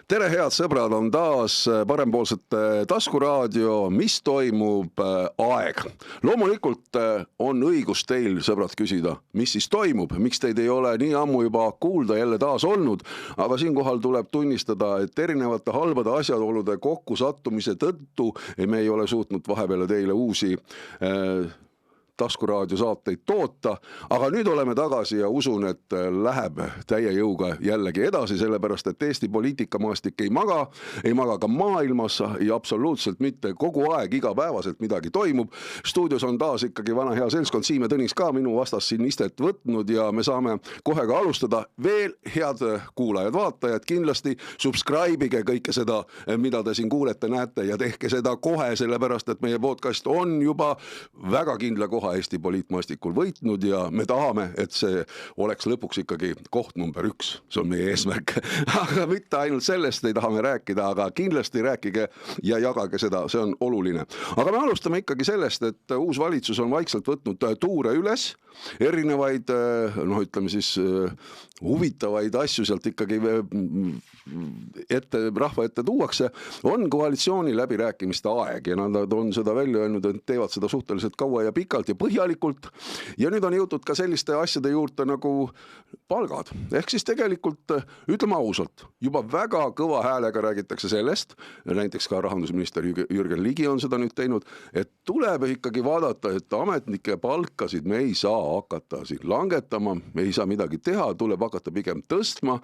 Tere, head sõbrad, on taas parempoolsete taskuraadio, mis toimub aeg. Loomulikult on õigus teil, sõbrad, küsida, mis siis toimub, miks teid ei ole nii ammu juba kuulda jälle taas olnud, aga siinkohal tuleb tunnistada, et erinevate halbade asjaolude kokkusattumise tõttu me ei ole suutnud vahepeale teile uusi taskuraadio saateid toota, aga nüüd oleme tagasi ja usun, et läheb täie jõuga jällegi edasi, sellepärast et Eesti poliitikamaastik ei maga ka maailmas ja absoluutselt mitte kogu aeg, igapäevaselt midagi toimub. Stuudios on taas ikkagi vana hea seltskond, Siim ja Tõnis ka minu vastas siin istet võtnud ja me saame kohe ka alustada. Veel head kuulajad, vaatajad, kindlasti subscribe'ige kõike seda, mida te siin kuulete, näete ja tehke seda kohe, sellepärast et meie podcast on juba väga kindla koha Eesti poliitmaastikul võitnud ja me tahame, et see oleks lõpuks ikkagi koht number 1. See on meie eesmärk. Aga mitte ainult sellest ei tahame rääkida, aga kindlasti rääkige ja jagage seda, see on oluline. Aga me alustame ikkagi sellest, et uus valitsus on vaikselt võtnud tuure üles, erinevaid, ütleme siis huvitavaid asju sealt ikkagi rahva ette tuuakse, on koalitsiooni läbirääkimiste aeg ja nad on seda välja öelnud, et teevad seda suhteliselt kaua ja pikalt ja põhjalikult ja nüüd on jõutud ka selliste asjade juurde nagu palgad. Ehk siis tegelikult, ütleme ausalt, juba väga kõva häälega räägitakse sellest, näiteks ka rahandusminister Jürgen Ligi on seda nüüd teinud, et tuleb ikkagi vaadata, et ametnike palkasid me ei saa hakata siin langetama, me ei saa midagi teha, tuleb hakata pigem tõstma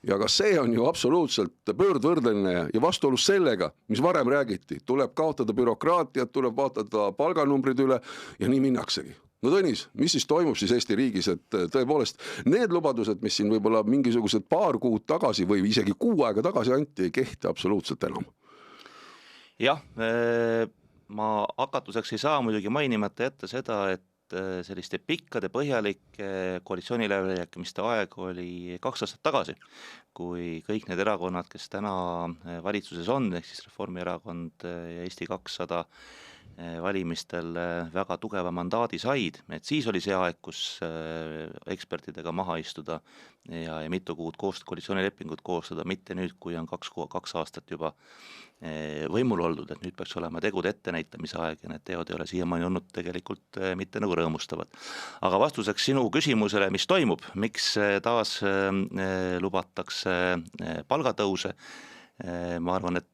ja ka see on ju absoluutselt pöördvõrdeline ja vastuolus sellega, mis varem räägiti, tuleb kaotada bürokraatiat, tuleb vaadata palganumbrid üle ja nii minnaksegi. No Tõnis, mis siis toimub siis Eesti riigis, et tõepoolest need lubadused, mis siin võib-olla mingisugused paar kuud tagasi või isegi kuu aega tagasi anti, ei kehti absoluutselt enam? Jah, ma hakatuseks ei saa muidugi mainimata jätta seda, et selliste pikkade põhjalike koalitsiooniläbirääkimiste aeg oli 2 aastat tagasi, kui kõik need erakonnad, kes täna valitsuses on, ehk siis Reformierakond ja Eesti 200 valimistel väga tugeva mandaadi said, et siis oli see aeg, kus ekspertidega maha istuda ja mitu kuud koalitsioonilepingut koostada, mitte nüüd, kui on 2 aastat juba võimul oldud, et nüüd peaks olema tegude ettenäitamise aeg ja need teod ei ole siiamaani olnud tegelikult mitte nagu rõõmustavad. Aga vastuseks sinu küsimusele, mis toimub, miks taas lubatakse palgatõuse, ma arvan, et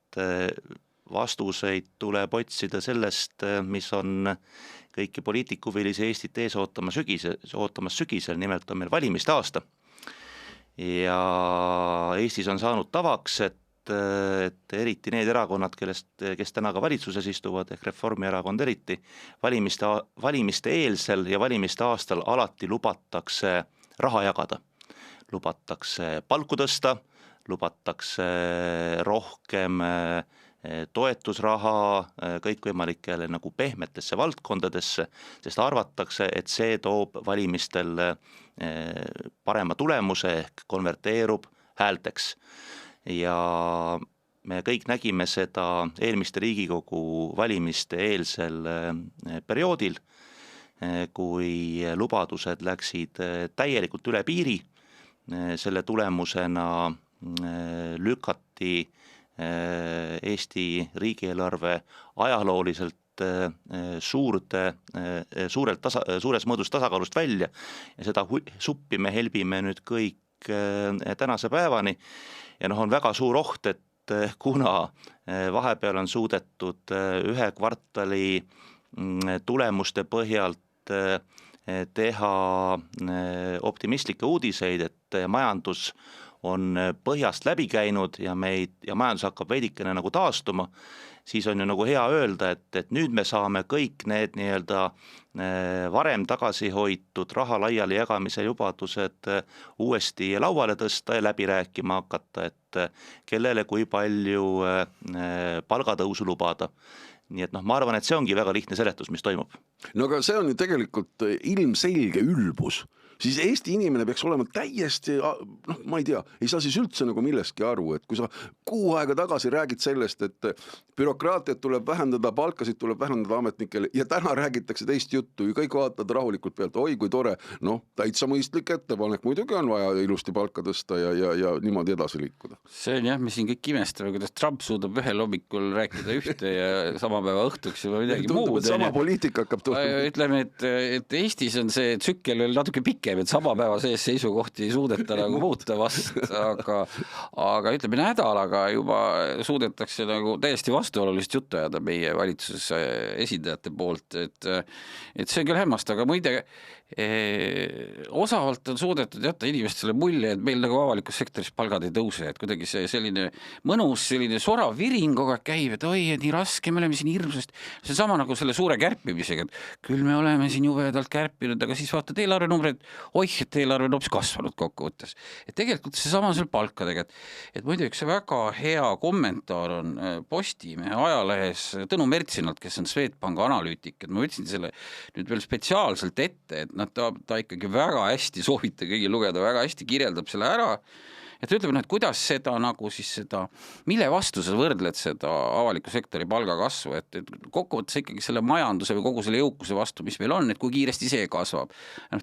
vastuseid tuleb otsida sellest, mis on kõiki poliitikuvilisi Eestit ees ootamas sügisel, nimelt on meil valimiste aasta. Ja Eestis on saanud tavaks, et eriti need erakonnad, kes täna ka valitsuses istuvad, ehk Reformierakond eriti, valimiste eelsel ja valimiste aastal alati lubatakse raha jagada. Lubatakse palku tõsta, lubatakse rohkem toetusraha kõikvõimalikele nagu pehmetesse valdkondadesse, sest arvatakse, et see toob valimistel parema tulemuse ehk konverteerub häälteks. Ja me kõik nägime seda eelmiste Riigikogu valimiste eelsel perioodil, kui lubadused läksid täielikult üle piiri, selle tulemusena lükati Eesti riigieelarve ajalooliselt suures mõõdus tasakaalust välja ja seda suppi me helbime nüüd kõik tänase päevani ja on väga suur oht, et kuna vahepeal on suudetud 1 kvartali tulemuste põhjalt teha optimistlikke uudiseid, et majandus on põhjast läbi käinud ja majandus hakkab veidikene nagu taastuma, siis on ju nagu hea öelda, et nüüd me saame kõik need varem tagasi hoitud raha laiali jagamise lubadused uuesti lauale tõsta ja läbi rääkima hakata, et kellele kui palju palgatõusu lubada. Nii et ma arvan, et see ongi väga lihtne seletus, mis toimub. No aga see on ju tegelikult ilmselge ülbus siis Eesti inimene peaks olema täiesti, ma ei tea, ei saa siis üldse nagu millestki aru, et kui sa kuu aega tagasi räägid sellest, et bürokraatiat tuleb vähendada, palkasid tuleb vähendada ametnikele ja täna räägitakse teist juttu ja kõik vaatavad rahulikult pealt, oi kui tore, täitsa mõistlik ettepanek, muidugi on vaja ilusti palka tõsta ja niimoodi edasi liikuda. See on jah, me siin kõik imestame, kuidas Trump suudab ühel hommikul rääkida ühte ja sama päeva õhtuks juba midagi muud. Sama poliitika hakkab tulema. Ütleme, et Eestis on see tsükkel veel natuke pikem, et sama päeva sees seisukohti ei suudeta nagu muuta vast, aga ütleme nädalaga juba suudetakse nagu täiesti vastuolulist juttu ajada meie valitsuse esindajate poolt, et see on küll hämmast, aga muide osavalt on suudetud jätta inimestele mulje, et meil nagu avalikus sektoris palgad ei tõuse, et kuidagi see selline mõnus, selline sorav viring kogu aeg käib, et oi, et nii raske, me oleme siin hirmsast, see on sama nagu selle suure kärpimisega, et küll me oleme siin jubedalt kärpinud, aga siis vaatad eelarvenumbreid, oih, et eelarve on hoopis kasvanud kokkuvõttes. Et tegelikult see sama seal palkadega, et muide üks väga hea kommentaar on Postimehe ajalehes Tõnu Mertsinalt, kes on Swedbanki analüütik, et ma võtsin selle nüüd veel spetsiaalselt ette, et ta ikkagi väga hästi soovita kõigi lugeda, väga hästi kirjeldab selle ära, et ütleme, et kuidas seda nagu siis seda, mille vastu sa võrdled seda avaliku sektori palgakasvu, et kokkuvõttes ikkagi selle majanduse või kogu selle jõukuse vastu, mis meil on, et kui kiiresti see kasvab.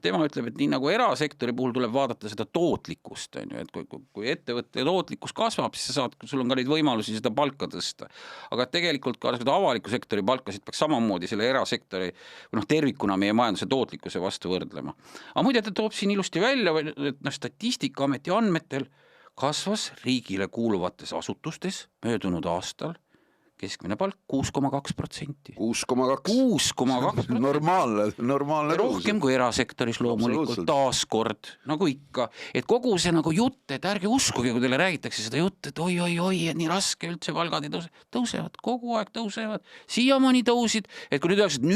Tema ütleb, et nii nagu erasektori puhul tuleb vaadata seda tootlikkust, et kui ettevõtte tootlikkus kasvab, siis sul on ka neid võimalusi seda palka tõsta. Aga tegelikult ka seda avaliku sektori palkasid peaks samamoodi selle erasektori või tervikuna meie majanduse tootlikkuse vastu võrdlema. Aga muide, ta toob siin ilusti välja, et Statistikaameti andmetel kasvas riigile kuuluvates asutustes möödunud aastal keskmine palk 6,2%. 6,2%. Normaalne rohkem kui erasektoris loomulikult, taaskord, nagu ikka. Et kogu see nagu jutt, et ärge uskuge, kui teile räägitakse seda jutt, et oi, et nii raske üldse palgad ei tõusevad, kogu aeg tõusevad, siiamaani tõusid, et kui nüüd öelks, et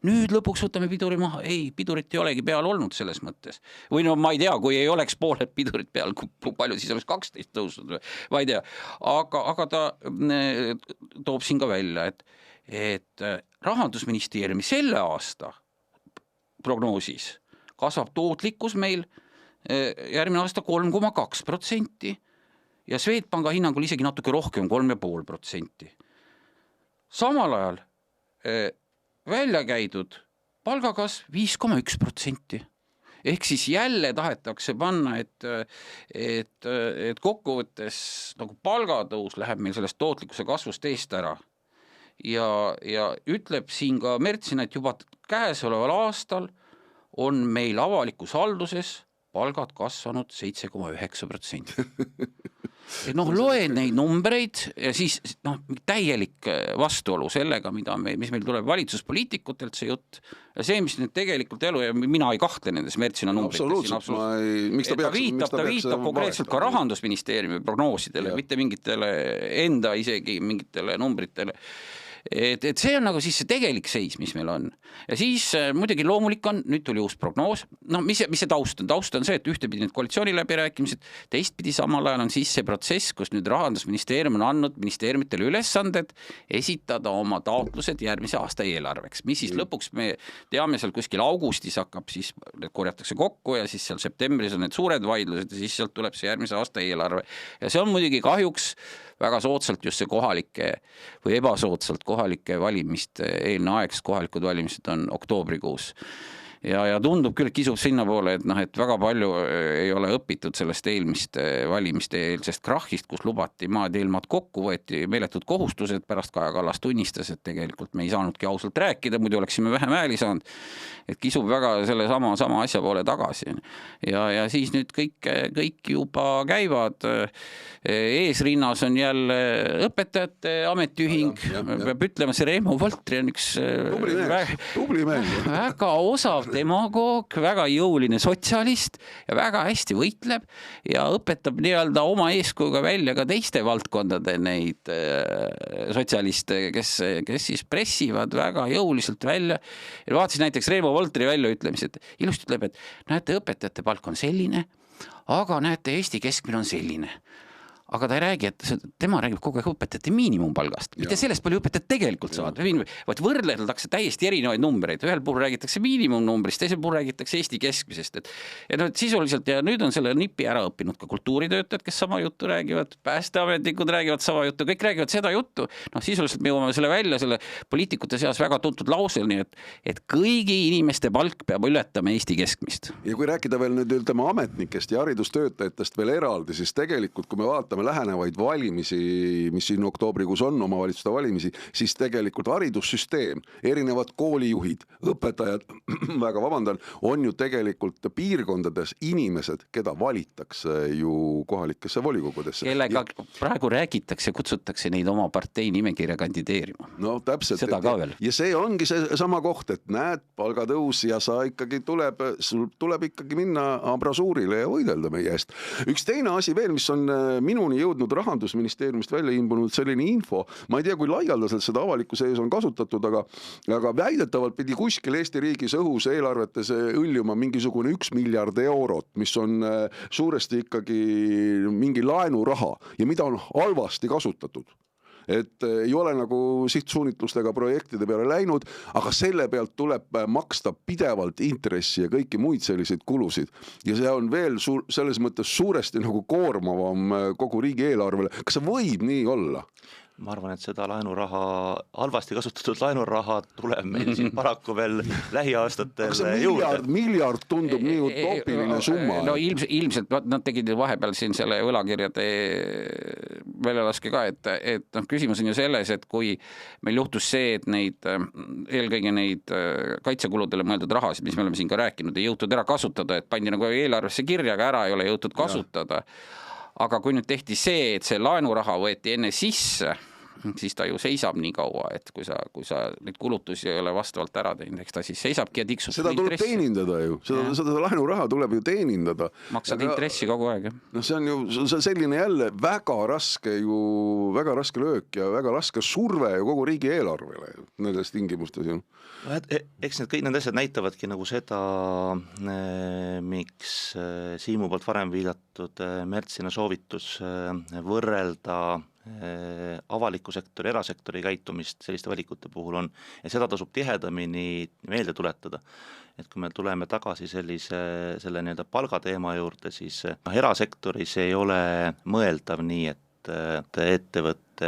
nüüd lõpuks võtame piduri maha, ei, pidurit ei olegi peal olnud selles mõttes. Või ma ei tea, kui ei oleks pooled pidurit peal, kui palju siis oleks 12 tõusnud, ma ei tea, aga ta toob siin ka välja, et Rahandusministeeriumi selle aasta prognoosis kasvab tootlikkus meil järgmine aasta 3,2% ja Swedbanki hinnangul isegi natuke rohkem, 3,5%. Samal ajal välja käidud palgakasv 5,1%. Ehk siis jälle tahetakse panna, et kokkuvõttes nagu palgatõus läheb meil sellest tootlikkuse kasvust eest ära. Ja ütleb siin ka Mertsin, et juba käesoleval aastal on meil avalikus halduses palgad kasvanud 7,9%. Et loen neid numbreid ja siis täielik vastuolu sellega, mis meil tuleb valitsuspoliitikutelt see jutt ja see, mis nüüd tegelikult elu ja mina ei kahtle nendes Mertsina numbrites. Ta viitab konkreetselt ka Rahandusministeeriumi prognoosidele, mitte mingitele enda isegi mingitele numbritele. Et see on nagu siis see tegelik seis, mis meil on. Ja siis muidugi loomulik on, nüüd tuli uus prognoos, mis see taust on? Taust on see, et ühtepidi need koalitsiooniläbirääkimised, teistpidi samal ajal on siis see protsess, kus nüüd Rahandusministeerium on andnud ministeeriumitele ülesanded esitada oma taotlused järgmise aasta eelarveks, mis siis lõpuks me teame seal kuskil augustis hakkab, siis korjatakse kokku ja siis seal septembris on need suured vaidlused ja siis sealt tuleb see järgmise aasta eelarve. Ja see on muidugi kahjuks väga soodsalt just see kohalike või ebasoodsalt kohalike valimiste eelne aeg, sest kohalikud valimised on oktoobrikuus. Ja tundub küll, et kisub sinna poole, et väga palju ei ole õpitud sellest eelmiste valimiste eelsest krahhist, kus lubati maad ja ilmad kokku, võeti meeletud kohustused, pärast Kaja Kallas tunnistas, et tegelikult me ei saanudki ausalt rääkida, muidu oleksime vähem hääli saanud, et kisub väga selle sama asja poole tagasi. Ja siis nüüd kõik juba käivad, eesrinnas on jälle õpetajate ametiühing, peab ütlema, see Reimo Voltri on üks väga osav demagoog, väga jõuline sotsialist ja väga hästi võitleb ja õpetab nii-öelda oma eeskujuga välja ka teiste valdkondade neid sotsialiste, kes siis pressivad väga jõuliselt välja. Ja vaatasin näiteks Reimo Voltri väljaütlemised, ilusti ütleb, et näete, õpetajate palk on selline, aga näete, Eesti keskmine on selline. aga ta ei räägi, et tema räägib kogu aeg õpetajate miinimumpalgast, mitte sellest palju õpetajad tegelikult saavad. Vaid võrreldakse täiesti erinevaid numbreid, ühel puhul räägitakse miinimumnumbrist, teisel puhul räägitakse Eesti keskmisest, et sisuliselt ja nüüd on selle nipi ära õppinud ka kultuuritöötajad, kes sama juttu räägivad, päästeametnikud räägivad sama juttu, kõik räägivad seda juttu, sisuliselt me jõuame selle välja selle poliitikute seas väga tuntud lausel, et kõigi inimeste palk peab ületama Eesti keskmist. Ja kui rääkida veel nüüd ütleme ametnikest ja haridustöötajatest veel eraldi, siis tegelikult kui me vaatame lähenevaid valimisi, mis siin oktoobrikuus on, omavalitsuste valimisi, siis tegelikult haridussüsteem, erinevad koolijuhid, õpetajad, väga vabandan, on ju tegelikult piirkondades inimesed, keda valitakse ju kohalikesse volikogudesse. Kellega praegu räägitakse, kutsutakse neid oma partei nimekirja kandideerima. No täpselt. Seda ka veel. Ja see ongi see sama koht, et näed palgatõus ja sa ikkagi sul tuleb ikkagi minna abrasuurile ja võidelda meie eest. Üks teine asi veel, mis on minuni jõudnud Rahandusministeeriumist välja imbunud selline info, ma ei tea, kui laialdaselt seda avalikkuse ees on kasutatud, aga väidetavalt pidi kuskil Eesti riigis õhus eelarvetes õljuma mingisugune 1 miljard eurot, mis on suuresti ikkagi mingi laenuraha ja mida on halvasti kasutatud. Et ei ole nagu sihtsuunitlustega projektide peale läinud, aga selle pealt tuleb maksta pidevalt intressi ja kõiki muid selliseid kulusid. Ja see on veel selles mõttes suuresti nagu koormavam kogu riigi eelarvele. Kas see võib nii olla? Ma arvan, et seda laenuraha, halvasti kasutatud laenuraha tuleb meil siin paraku veel lähiaastatel juurde. Miljard tundub nii utoopiline summa. No ilmselt nad tegid vahepeal siin selle võlakirjade väljalaske ka, et küsimus on ju selles, et kui meil juhtus see, et eelkõige neid kaitsekuludele mõeldud rahasid, mis me oleme siin ka rääkinud, ei jõutud ära kasutada, et pandi nagu eelarvesse kirja, aga ära ei ole jõutud kasutada. Aga kui nüüd tehti see, et see laenuraha võeti enne sisse, siis ta ju seisab nii kaua, et kui sa neid kulutusi ei ole vastavalt ära teinud, eks ta siis seisabki ja tiksub. Seda tuleb teenindada ju, seda laenuraha tuleb ju teenindada. Maksad intressi kogu aeg. No see on ju selline jälle väga raske löök ja väga raske surve ju kogu riigi eelarvele nendes tingimustes ju. Eks kõik need asjad näitavadki nagu seda, miks Siimu poolt varem viidatud märtsina soovitus võrrelda avaliku sektori, erasektori käitumist selliste valikute puhul on, ja seda tasub tihedamini meelde tuletada. Et kui me tuleme tagasi selle nii-öelda palgateema juurde, siis erasektoris ei ole mõeldav nii, et ettevõtte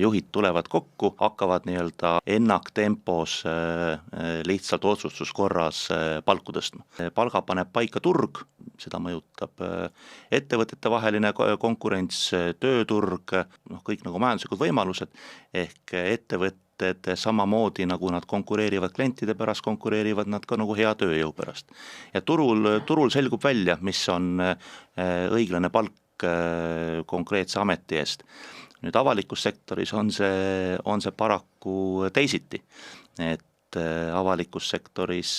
juhid tulevad kokku, hakkavad nii-öelda ennaktempos lihtsalt otsustuskorras palku tõstma. Palga paneb paika turg, seda mõjutab ettevõtete vaheline konkurents, tööturg, kõik nagu majanduslikud võimalused, ehk ettevõtted samamoodi nagu nad konkureerivad klientide pärast, konkureerivad nad ka nagu hea tööjõu pärast. Ja turul selgub välja, mis on õiglane palk konkreetse ameti eest. Nüüd avalikus sektoris on see paraku teisiti, et avalikus sektoris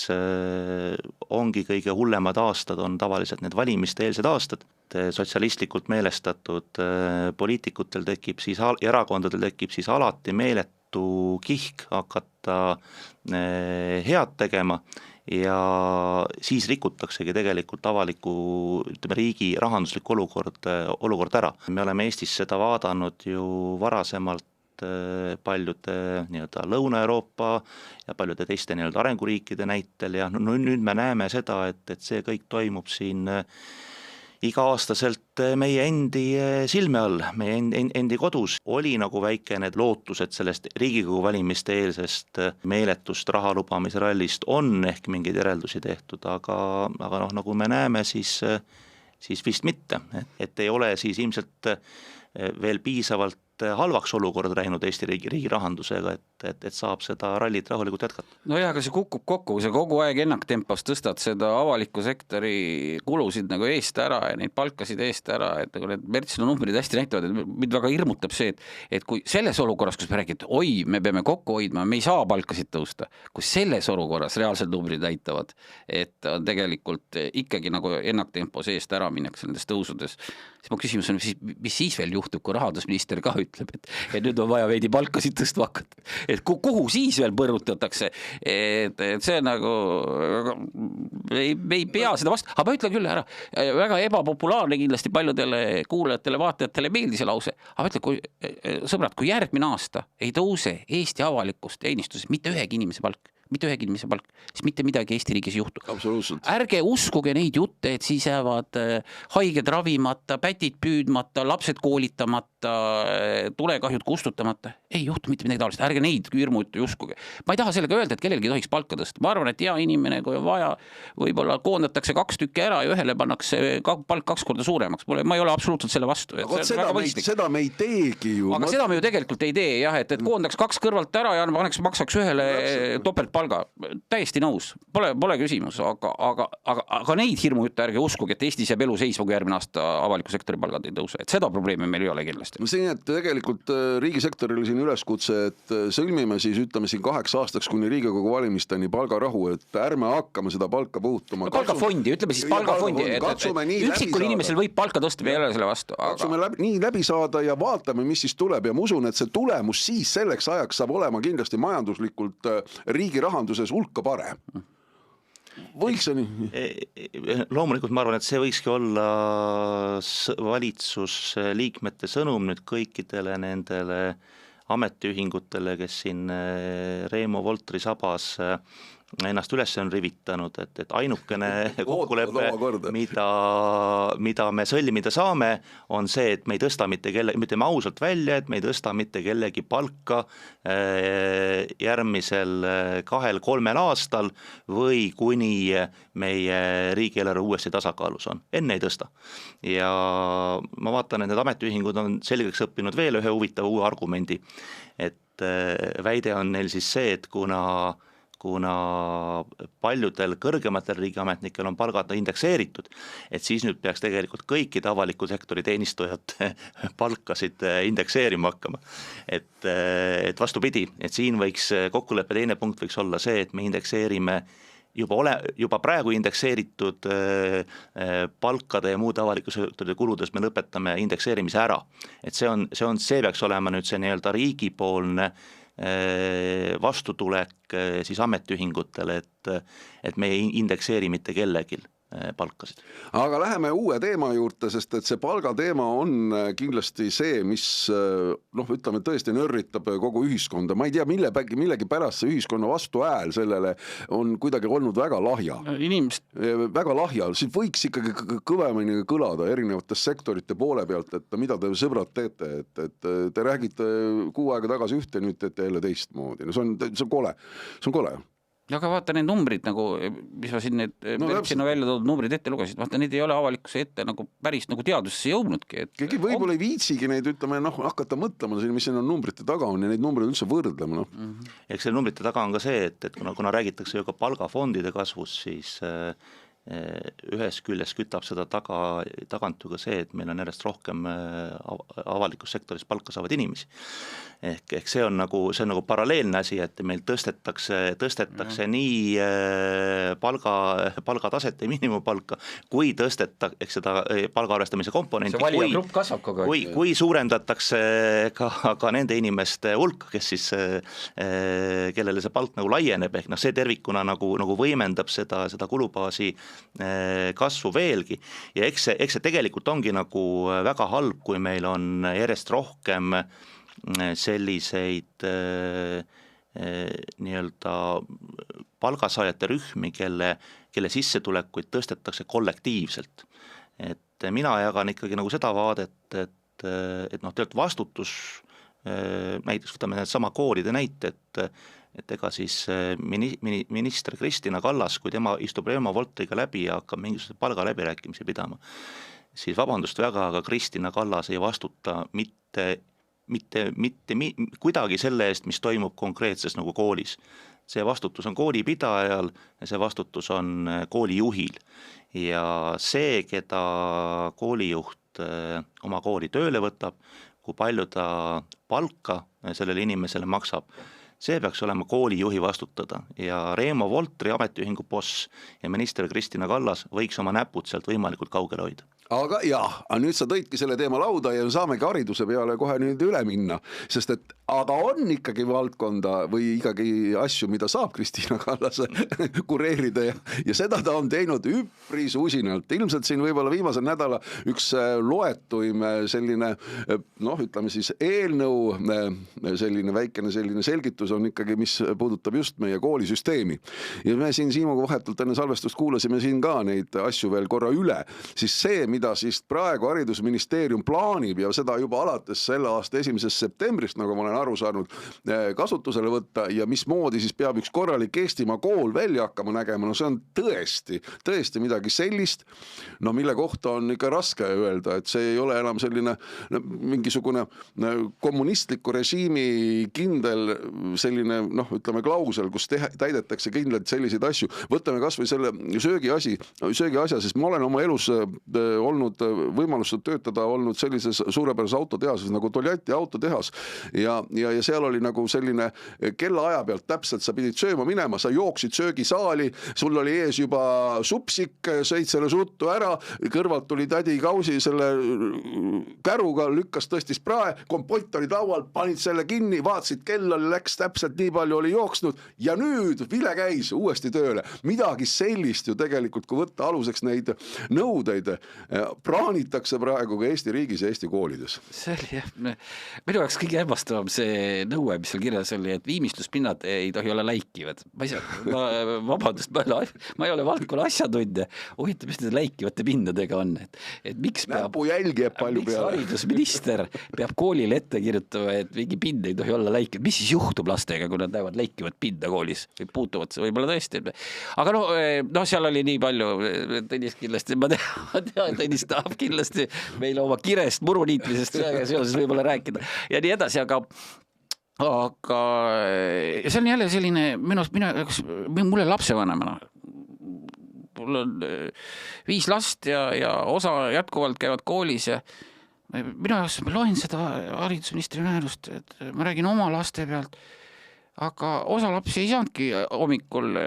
ongi kõige hullemad aastad, on tavaliselt need valimiste eelsed aastad, sotsialistlikult meelestatud poliitikutel tekib siis, erakondadel tekib siis alati meeletu kihk hakata head tegema, ja siis rikutaksegi tegelikult avaliku, riigi rahanduslik olukord ära. Me oleme Eestis seda vaadanud ju varasemalt paljude nii-öelda Lõuna-Euroopa ja paljude teiste nii-öelda arenguriikide näitel ja nüüd me näeme seda, et see kõik toimub siin iga-aastaselt meie endi silme all, meie endi kodus. Oli nagu väike need lootused sellest Riigikogu valimiste eelsest meeletust raha lubamise rallist on ehk mingeid järeldusi tehtud, aga nagu me näeme, siis vist mitte, et ei ole siis ilmselt veel piisavalt halvaks olukord läinud Eesti riigi rahandusega, et saab seda rallit rahulikult jätkata. No jah, aga see kukub kokku, kui sa kogu aeg ennaktempos tõstad seda avaliku sektori kulusid nagu eest ära ja neid palkasid eest ära, et nagu need märtsina numbrid hästi näitavad, et mind väga hirmutab see, et kui selles olukorras, kus me räägime, oi, me peame kokku hoidma, me ei saa palkasid tõusta, kui selles olukorras reaalsed numbrid näitavad, et on tegelikult ikkagi nagu ennaktempos eest ära minnakse nendes tõusudes, siis mu küsimus on, mis siis veel juhtub, kui rahandusminister ka ütleb, ütleb, et nüüd on vaja veidi palkasid tõstma hakata. Et kuhu siis veel põrutatakse, et see nagu, me ei pea seda vastu, aga ma ütlen küll ära, väga ebapopulaarne kindlasti paljudele kuulajatele, vaatajatele meeldi see lause, aga ma ütlen, sõbrad, kui järgmine aasta ei tõuse Eesti avalikus teenistuses mitte ühegi inimese palk, siis mitte midagi Eesti riigis ei juhtu. Absoluutselt. Ärge uskuge neid jutte, et siis jäävad haiged ravimata, pätid püüdmata, lapsed koolitamata, tulekahjud kustutamata. Ei juhtu mitte midagi taolist. Ärge neid hirmujutte uskuge. Ma ei taha sellega öelda, et kellelgi tohiks palka tõsta. Ma arvan, et hea inimene, kui on vaja, võib-olla koondatakse 2 tükki ära ja ühele pannakse palk 2 korda suuremaks. Ma ei ole absoluutselt selle vastu. Seda me ei teegi ju. Aga seda me ju tegelikult ei tee, jah, et koondaks 2 kõrvalt ära ja maksaks ühele topeltpalga. Täiesti nõus. Pole küsimus, aga neid hirmujutte ärge uskuge, et Eestis jääb elu seisma, kui järgmine aasta avaliku sektori palgad ei tõuse. Et seda probleemi meil ei ole kindlasti. See, et tegelikult riigisektoril siin üleskutse, et sõlmime siis, ütleme siin 8 aastaks kuni Riigikogu valimisteni palgarahu, et ärme hakkame seda palka puutuma. Palgafondi, ütleme siis palgafondi. Üksikul inimesel võib palka tõsta, me ei ole selle vastu. Katsume nii läbi saada ja vaatame, mis siis tuleb ja ma usun, et see tulemus siis selleks ajaks saab olema kindlasti majanduslikult riigi rahanduses hulka parem. Võiks see nii? Loomulikult ma arvan, et see võikski olla valitsusliikmete sõnum nüüd kõikidele nendele ametiühingutele, kes siin Reemo Voltri sabas ennast üles on rivitanud, et ainukene kokkulepe, mida me sõlmida saame, on see, et me ei tõsta mitte me ausalt välja, et me ei tõsta mitte kellegi palka järgmisel 2-3 aastal või kuni meie riigieelarve uuesti tasakaalus on. Enne ei tõsta. Ja ma vaatan, et need ametiühingud on selgeks õppinud veel ühe huvitava uue argumendi, et väide on neil siis see, et kuna paljudel kõrgematel riigiametnikel on palgad indekseeritud, et siis nüüd peaks tegelikult kõikide avaliku sektori teenistujate palkasid indekseerima hakkama. Et vastupidi, et siin võiks kokkuleppe teine punkt võiks olla see, et me indekseerime juba praegu indekseeritud palkade ja muude avaliku sektori kuludes me lõpetame indekseerimise ära. Et see peaks olema nüüd see nii-öelda riigipoolne vastutulek siis ametiühingutele, et me ei indekseeri mitte kellegil palkasid. Aga läheme uue teema juurde, sest et see palgateema on kindlasti see, mis ütleme tõesti nörritab kogu ühiskonda. Ma ei tea, millegi pärast see ühiskonna vastuhääl sellele on kuidagi olnud väga lahja. Väga lahja. Siis võiks ikkagi kõvemini kõlada erinevates sektorite poole pealt, et mida te sõbrad teete, et te räägite 6 aega tagasi ühte, nüüd teete jälle teistmoodi. See on kole. See on kole. Aga vaata need numbrid, mis ma siin sinna välja toodud numbrid ette lugesid, vaata need ei ole avalikkuse ette päris teadusesse jõudnudki. Keegi võib-olla ei viitsigi neid, hakata mõtlema, mis siin on numbrite taga on ja neid numbreid üldse võrdlema. Eks selle numbrite taga on ka see, et kuna räägitakse ju ka palgafondide kasvust, siis ühes küljes kütab seda tagant ju ka see, et meil on järjest rohkem avalikus sektoris palka saavad inimesi. Ehk see on nagu paralleelne asi, et meil tõstetakse nii palgataset ja miinimumpalka, kui tõstetakse seda palgaarvestamise komponenti, kui suurendatakse ka nende inimeste hulka, kes siis, kellele see palk laieneb, ehk see tervikuna nagu võimendab seda kulubaasi kasvu veelgi ja eks see tegelikult ongi väga halb, kui meil on järjest rohkem selliseid nii-öelda palgasaajate rühmi, kelle sissetulekuid tõstetakse kollektiivselt. Et mina jagan ikkagi seda vaadet, et tegelikult vastutus, näiteks võtame sama koolide näite, et ega siis minister Kristina Kallas, kui tema istub Reemo Voltriga läbi ja hakkab mingisuguse palgaläbirääkimisi pidama, siis vabandust väga, aga Kristina Kallas ei vastuta mitte kuidagi selle eest, mis toimub konkreetses koolis. See vastutus on koolipidajal ja see vastutus on koolijuhil. Ja see, keda koolijuht oma kooli tööle võtab, kui palju ta palka sellele inimesele maksab, see peaks olema koolijuhi vastutada ja Reemo Voltri ametiühingu boss ja minister Kristina Kallas võiks oma näpud sealt võimalikult kaugele hoida. aga jah, nüüd sa tõidki selle teema lauda ja saamegi hariduse peale kohe nüüd üle minna, sest et aga on ikkagi valdkonda või ikkagi asju, mida saab Kristiina Kallase kureerida ja seda ta on teinud üpris usinalt. Ilmselt siin võib-olla viimasel nädala üks loetuim selline, noh, ütleme siis eelnõu, selline väikene selline selgitus on ikkagi, mis puudutab just meie koolisüsteemi. Ja me siin Siimuga vahetult enne salvestust kuulasime siin ka neid asju veel korra üle, siis see, mida siis praegu haridusministeerium plaanib ja seda juba alates selle aasta 1. septembrist, nagu ma olen aru saanud, kasutusele võtta ja mismoodi siis peab üks korralik Eestimaa kool välja hakkama nägema, no see on tõesti midagi sellist, no mille kohta on ikka raske öelda, et see ei ole enam selline mingisugune kommunistliku režiimi kindel selline, noh, ütleme klausel, kus täidetakse kindlalt selliseid asju. Võtame kas või selle söögiasja, sest ma olen oma elus olnud võimalust töötada olnud sellises suurepärases autotehases nagu Toljatti autotehas ja seal oli nagu selline kellaaja pealt täpselt, sa pidid sööma minema, sa jooksid söögisaali, sul oli ees juba supsik, sõid selle suttu ära, kõrvalt tuli tädi Kausi selle käruga, lükkas tõstis prae, kompott oli laual, panid selle kinni, vaatasid kella, läks täpselt nii palju oli jooksnud ja nüüd vile käis uuesti tööle. Midagi sellist ju tegelikult, kui võtta aluseks neid nõudeid, praanitakse praegu ka Eesti riigis ja Eesti koolides. See oli jah, minu jaoks kõige hämmastavam see nõue, mis seal kirjas oli, et viimistluspinnad ei tohi olla läikivad. Vabandust, ma ei ole valdkonna asjatundja, huvitav, mis need läikivate pinnadega on, et miks näpujälgi jääb palju peale. Haridusminister peab koolile ette kirjutama, et mingi pind ei tohi olla läikiv. Mis siis juhtub lastega, kui nad näevad läikivat pinda koolis või puutuvad see võib-olla tõesti? Aga no seal oli nii palju, Tõnis kindlasti, ma tean, Tõnis tahab kindlasti meile oma kirest muruniitmisest seoses võib-olla rääkida ja nii edasi, aga see on jälle selline mulle lapsevanemana, mul on 5 last ja osa jätkuvalt käivad koolis ja minu jaoks ma loen seda haridusministri määrust, et ma räägin oma laste pealt, aga osa lapsi ei saanudki hommikul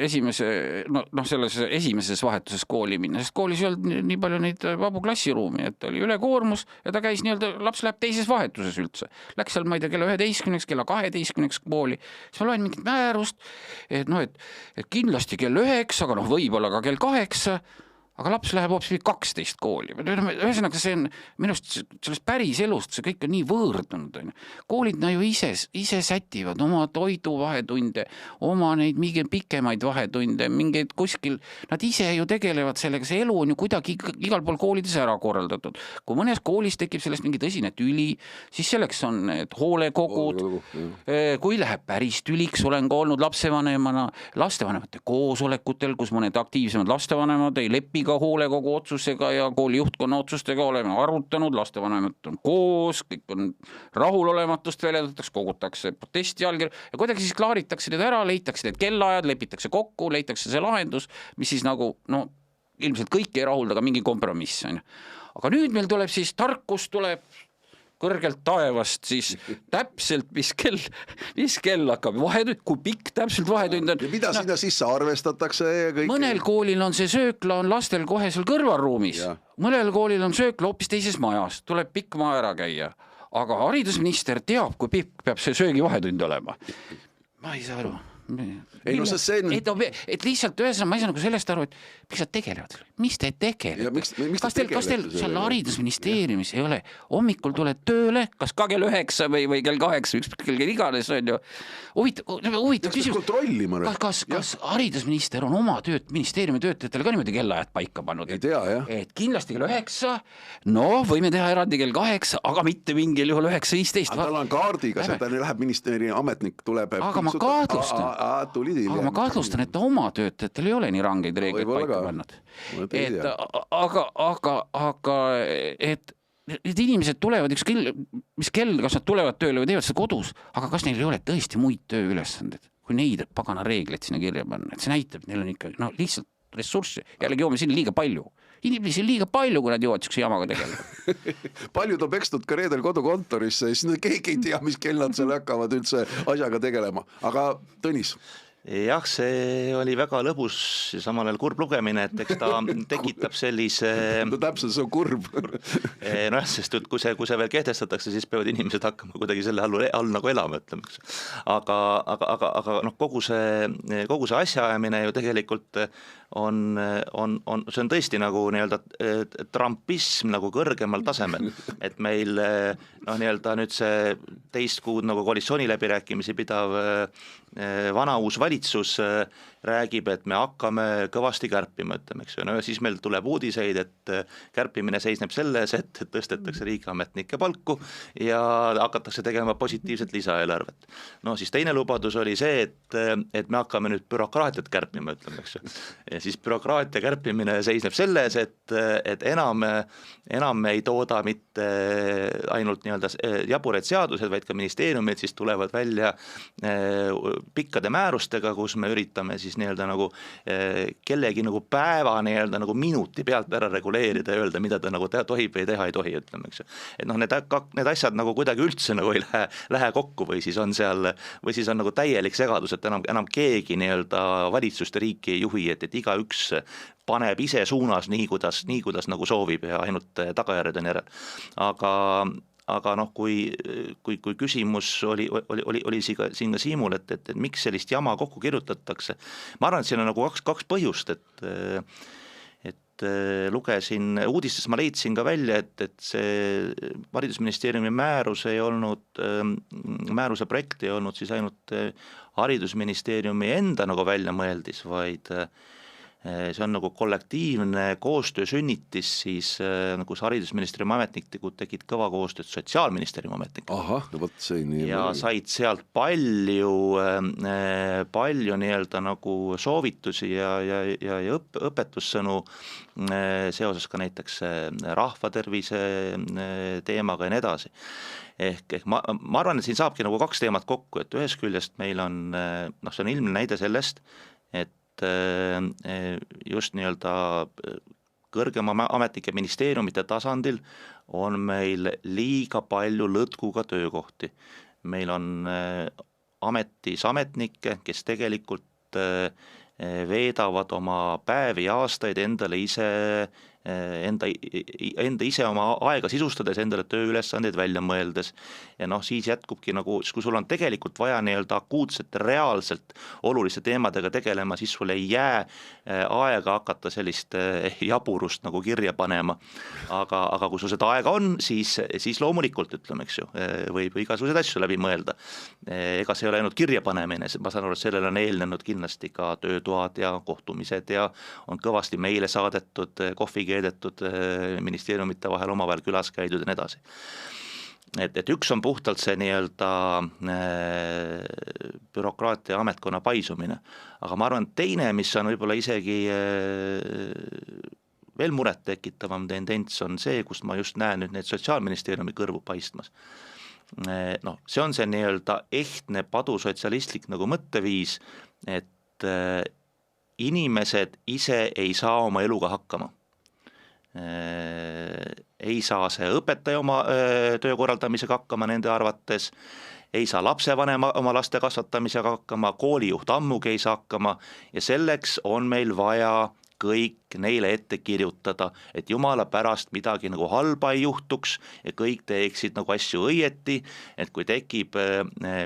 selles esimeses vahetuses kooli minna, sest koolis ei olnud nii palju neid vabu klassiruumi, et oli ülekoormus ja ta käis laps läheb teises vahetuses üldse. Läks seal, ma ei tea, kella 11, kella 12 kooli. Siis ma loen mingit määrust, et kindlasti kell 9, aga võib-olla ka kell 8, aga laps läheb hoopis 12 kooli. Ühesõnaga, see on minust sellest päris elust, see kõik on nii võõrdunud. Koolid ju ise sätivad oma toidu vahetunde, oma neid mingi pikemaid vahetunde, mingeid kuskil, nad ise ju tegelevad sellega, see elu on ju kuidagi igal pool koolides ära korraldatud. Kui mõnes koolis tekib sellest mingi tõsine tüli, siis selleks on need hoolekogud. Kui läheb päris tüliks, olen ka olnud lapsevanemana, lastevanemate koosolekutel, kus mõned aktiivsemad lastevanemad ei lepi ka hoolekogu otsusega ja kooli juhtkonna otsustega oleme arutanud, lastevanemad on koos, kõik on rahulolematust väljendatakse, kogutakse protestijalgir ja kuidagi siis klaaritakse need ära, leitakse need kellaajad, lepitakse kokku, leitakse see lahendus, mis siis nagu, ilmselt kõik ei rahulda, aga mingi kompromiss on. Aga nüüd meil tuleb siis tarkus tuleb kõrgelt taevast, siis täpselt, mis kell hakkab vahetund, kui pikk täpselt vahetund on. Ja mida sinna sisse arvestatakse? Mõnel koolil on see söökla on lastel kohe seal kõrvalruumis. Mõnel koolil on söökla hoopis teises majas, tuleb pikk maa ära käia. Aga haridusminister teab, kui pikk peab see söögi vahetund olema. Ma ei saa aru. Et lihtsalt ühesõnaga, ma ei saa nagu sellest aru, et miks nad tegelevad, mis te tegelete? Kas teil seal haridusministeeriumis ei ole, hommikul tuled tööle, kas ka kell 9 või kell 8, üks kell iganes on ju, huvitav küsimus, kas haridusminister on oma ministeeriumi töötajatele ka niimoodi kellaajad paika pannud? Ei tea, jah. Et kindlasti kell 9, võime teha erandi kell 8, aga mitte mingil juhul 9:15. Aga tal on kaardiga, see läheb ministeeriumi ametnik, tuleb. Aga ma kahtlustan, et oma töötajatel ei ole nii rangeid reegleid paika pannud. Aga need inimesed tulevad üks kell, mis kell, kas nad tulevad tööle või teevad seda kodus, aga kas neil ei ole tõesti muid tööülesanded, kui neid pagana reegleid sinna kirja panna, et see näitab, et neil on ikka lihtsalt ressurssi, jällegi joome sinna liiga palju. Inimesi liiga palju, kui nad jõuavad siukse jamaga tegeleda. Paljud on pekstud ka reedel kodukontorisse, siis keegi ei tea, mis kell nad seal hakkavad üldse asjaga tegelema. Aga Tõnis? jah, see oli väga lõbus ja samal ajal kurb lugemine, et eks ta tekitab sellise no täpselt, see on kurb. Nojah, sest kui see veel kehtestatakse, siis peavad inimesed hakkama kuidagi selle all nagu elama, ütleme, eks. Aga noh, kogu see asjaajamine ju tegelikult see on tõesti nagu nii-öelda trumpism nagu kõrgemal tasemel, et meil noh, nii-öelda nüüd see teist kuud nagu koalitsiooniläbirääkimisi pidav vana uus valitsus räägib, et me hakkame kõvasti kärpima, ütleme, eks ju, no ja siis meil tuleb uudiseid, et kärpimine seisneb selles, et tõstetakse riigiametnike palku ja hakatakse tegema positiivset lisaeelarvet. No siis teine lubadus oli see, et me hakkame nüüd bürokraatiat kärpima, ütleme, eks ju. Ja siis bürokraatia kärpimine seisneb selles, et enam me ei tooda mitte ainult nii-öelda jaburaid seadused, vaid ka ministeeriumid siis tulevad välja pikkade määrustega, kus me üritame siis nii-öelda nagu kellegi nagu päeva nii-öelda nagu minuti pealt ära reguleerida ja öelda, mida ta nagu tohib või teha ei tohi, ütleme, eks ju. Et noh, need asjad nagu kuidagi üldse nagu ei lähe kokku või siis on nagu täielik segadus, et enam keegi nii-öelda valitsust ja riiki ei juhi, et igaüks paneb ise suunas nii, kuidas nagu soovib ja ainult tagajärjed on järel. Aga noh, kui küsimus oli siin ka Siimul, et miks sellist jama kokku kirjutatakse, ma arvan, et siin on nagu kaks põhjust, et lugesin uudistes, ma leidsin ka välja, et see haridusministeeriumi määruse projekt ei olnud siis ainult haridusministeeriumi enda nagu välja mõeldis, vaid see on nagu kollektiivne koostöö sünnitis siis, kus haridusministeeriumi ametnikud tegid kõva koostööd sotsiaalministeeriumi ametnikud. Ahah, no võt see nii. Ja said sealt palju nii-öelda nagu soovitusi ja õpetussõnu seoses ka näiteks rahvatervise teemaga ja nii edasi. Ehk ma arvan, et siin saabki nagu kaks teemat kokku, et ühest küljest meil on, see on ilmne näide sellest, et just nii-öelda kõrgema ametnike ministeeriumite tasandil on meil liiga palju lõtkuga töökohti. Meil on ametnikke, kes tegelikult veedavad oma päevi ja aastaid enda ise oma aega sisustades, endale tööülesandeid välja mõeldes ja noh, siis jätkubki nagu, kui sul on tegelikult vaja nii-öelda akuutselt, reaalselt oluliste teemadega tegelema, siis sul ei jää aega hakata sellist jaburust nagu kirja panema, aga kui sul seda aega on, siis loomulikult ütleme, eks ju, võib igasuguseid asju läbi mõelda. Ega see ei ole ainult kirja panemine, ma saan aru, et sellele on eelnenud kindlasti ka töötoad ja kohtumised ja on kõvasti meile saadetud kohvikeedetud ministeeriumite vahel omavahel külas käidud ja nii edasi. Et üks on puhtalt see nii-öelda bürokraatia ametkonna paisumine, aga ma arvan, teine, mis on võib-olla isegi veel muret tekitavam tendents on see, kust ma just näen nüüd need sotsiaalministeeriumi kõrvu paistmas. No, see on see nii-öelda ehtne padusotsialistlik nagu mõtteviis, et inimesed ise ei saa oma eluga hakkama. Ei saa see õpetaja oma töö korraldamisega hakkama nende arvates, ei saa lapsevanema oma laste kasvatamisega hakkama, koolijuht ammugi ei saa hakkama ja selleks on meil vaja kõik neile ette kirjutada, et jumala pärast midagi nagu halba ei juhtuks ja kõik teeksid nagu asju õieti, et kui tekib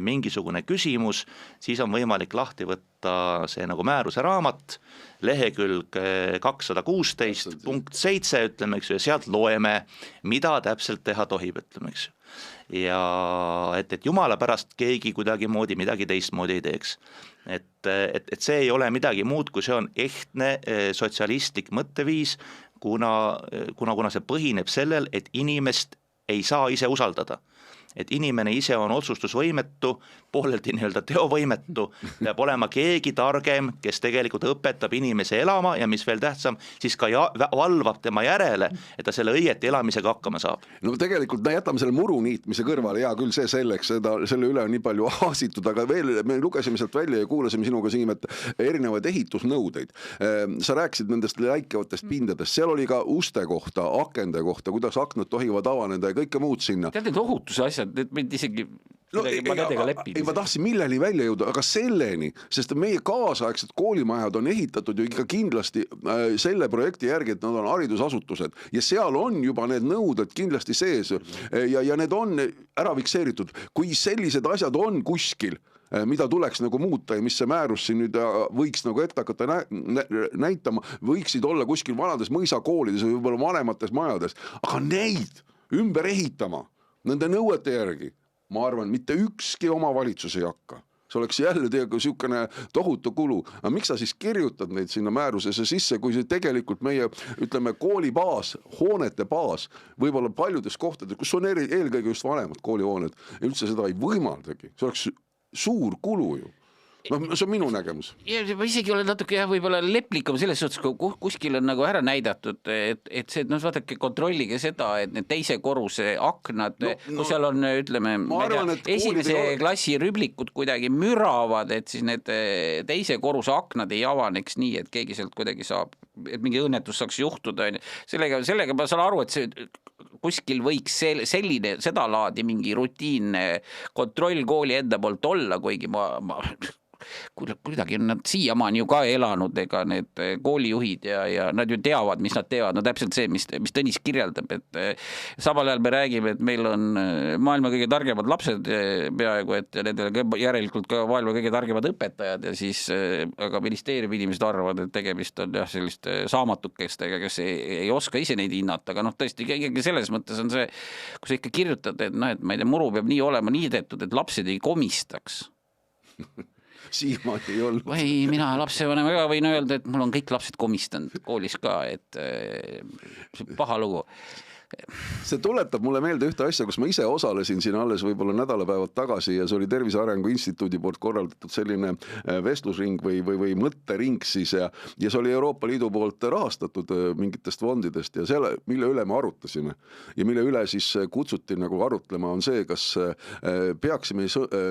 mingisugune küsimus, siis on võimalik lahti võtta see nagu määruse raamat, lehekülg 216, punkt 7, ütleme, eks ju, ja sealt loeme, mida täpselt teha tohib, ütleme, eks ju. Ja et jumala pärast keegi kuidagimoodi midagi teistmoodi ei teeks. Et see ei ole midagi muud, kui see on ehtne sotsialistlik mõtteviis, kuna see põhineb sellel, et inimest ei saa ise usaldada. Et inimene ise on otsustusvõimetu, pooleldi nii-öelda teovõimetu, peab olema keegi targem, kes tegelikult õpetab inimese elama ja mis veel tähtsam, siis ka valvab tema järele, et ta selle õieti elamisega hakkama saab. No tegelikult jätame selle muru niitmise kõrvale, ja küll see selleks, selle üle on nii palju aasitud, aga veel me lugesime sealt välja ja kuulasime sinuga, Siim, et erinevaid ehitusnõudeid. Sa rääkisid nendest läikevatest pindadest, seal oli ka uste kohta, akende kohta, kuidas aknad tohivad avaneda ja kõike muud sinna. Tead, need ohutuse asjad, need mind isegi ma nendega leppin. Ma tahtsin milleni välja jõuda, aga selleni, sest meie kaasaegsed koolimajad on ehitatud ju ikka kindlasti selle projekti järgi, et nad on haridusasutused ja seal on juba need nõuded kindlasti sees ja need on ära fikseeritud. Kui sellised asjad on kuskil, mida tuleks nagu muuta ja mis see määrus siin nüüd võiks nagu ette hakata näitama, võiksid olla kuskil vanades mõisakoolides või võib-olla vanemates majades, aga neid ümber ehitama nende nõuete järgi, ma arvan, mitte ükski omavalitsus ei hakka. See oleks jälle niisugune tohutu kulu. Aga miks sa siis kirjutad neid sinna määrusesse sisse, kui see tegelikult meie, ütleme, koolibaas, hoonete baas, võib-olla paljudes kohtades, kus on eelkõige just vanemad koolihooned, ja üldse seda ei võimaldagi. See oleks suur kulu ju. No, see on minu nägemus. Ja ma isegi olen natuke võib-olla leplikam selles suhtes, kui kuskil on nagu ära näidatud, et see, vaadake, kontrollige seda, et need teise korruse aknad, kui seal on, ütleme, esimese klassi rüblikud kuidagi müravad, et siis need teise koruse aknad ei avaneks nii, et keegi sealt kuidagi saab, et mingi õnnetus saaks juhtuda. Sellega ma saan aru, et see kuskil võiks selline, seda laadi mingi rutiinne kontroll kooli enda poolt olla, kuigi ma kuidagi on nad siiamaani ju ka elanud, ega need koolijuhid ja nad ju teavad, mis nad teevad, no täpselt see, mis Tõnis kirjeldab, et samal ajal me räägime, et meil on maailma kõige targemad lapsed peaaegu, et nendele järelikult ka maailma kõige targemad õpetajad ja siis aga ministeeriumi inimesed arvavad, et tegemist on jah selliste saamatukestega, kes ei oska ise neid hinnata, aga tõesti selles mõttes on see, kui sa ikka kirjutad, et et ma ei tea, muru peab nii olema niidetud, et lapsed ei komistaks. Siiamaani ei olnud. Või mina lapsevanema ka võin öelda, et mul on kõik lapsed komistanud koolis ka, et paha lugu. See tuletab mulle meelde ühte asja, kus ma ise osalesin siin alles võib-olla nädalapäevad tagasi ja see oli Tervise Arengu Instituudi poolt korraldatud selline vestlusring või mõttering siis ja see oli Euroopa Liidu poolt rahastatud mingitest fondidest ja selle, mille üle me arutasime ja mille üle siis kutsuti nagu arutlema on see, kas peaksime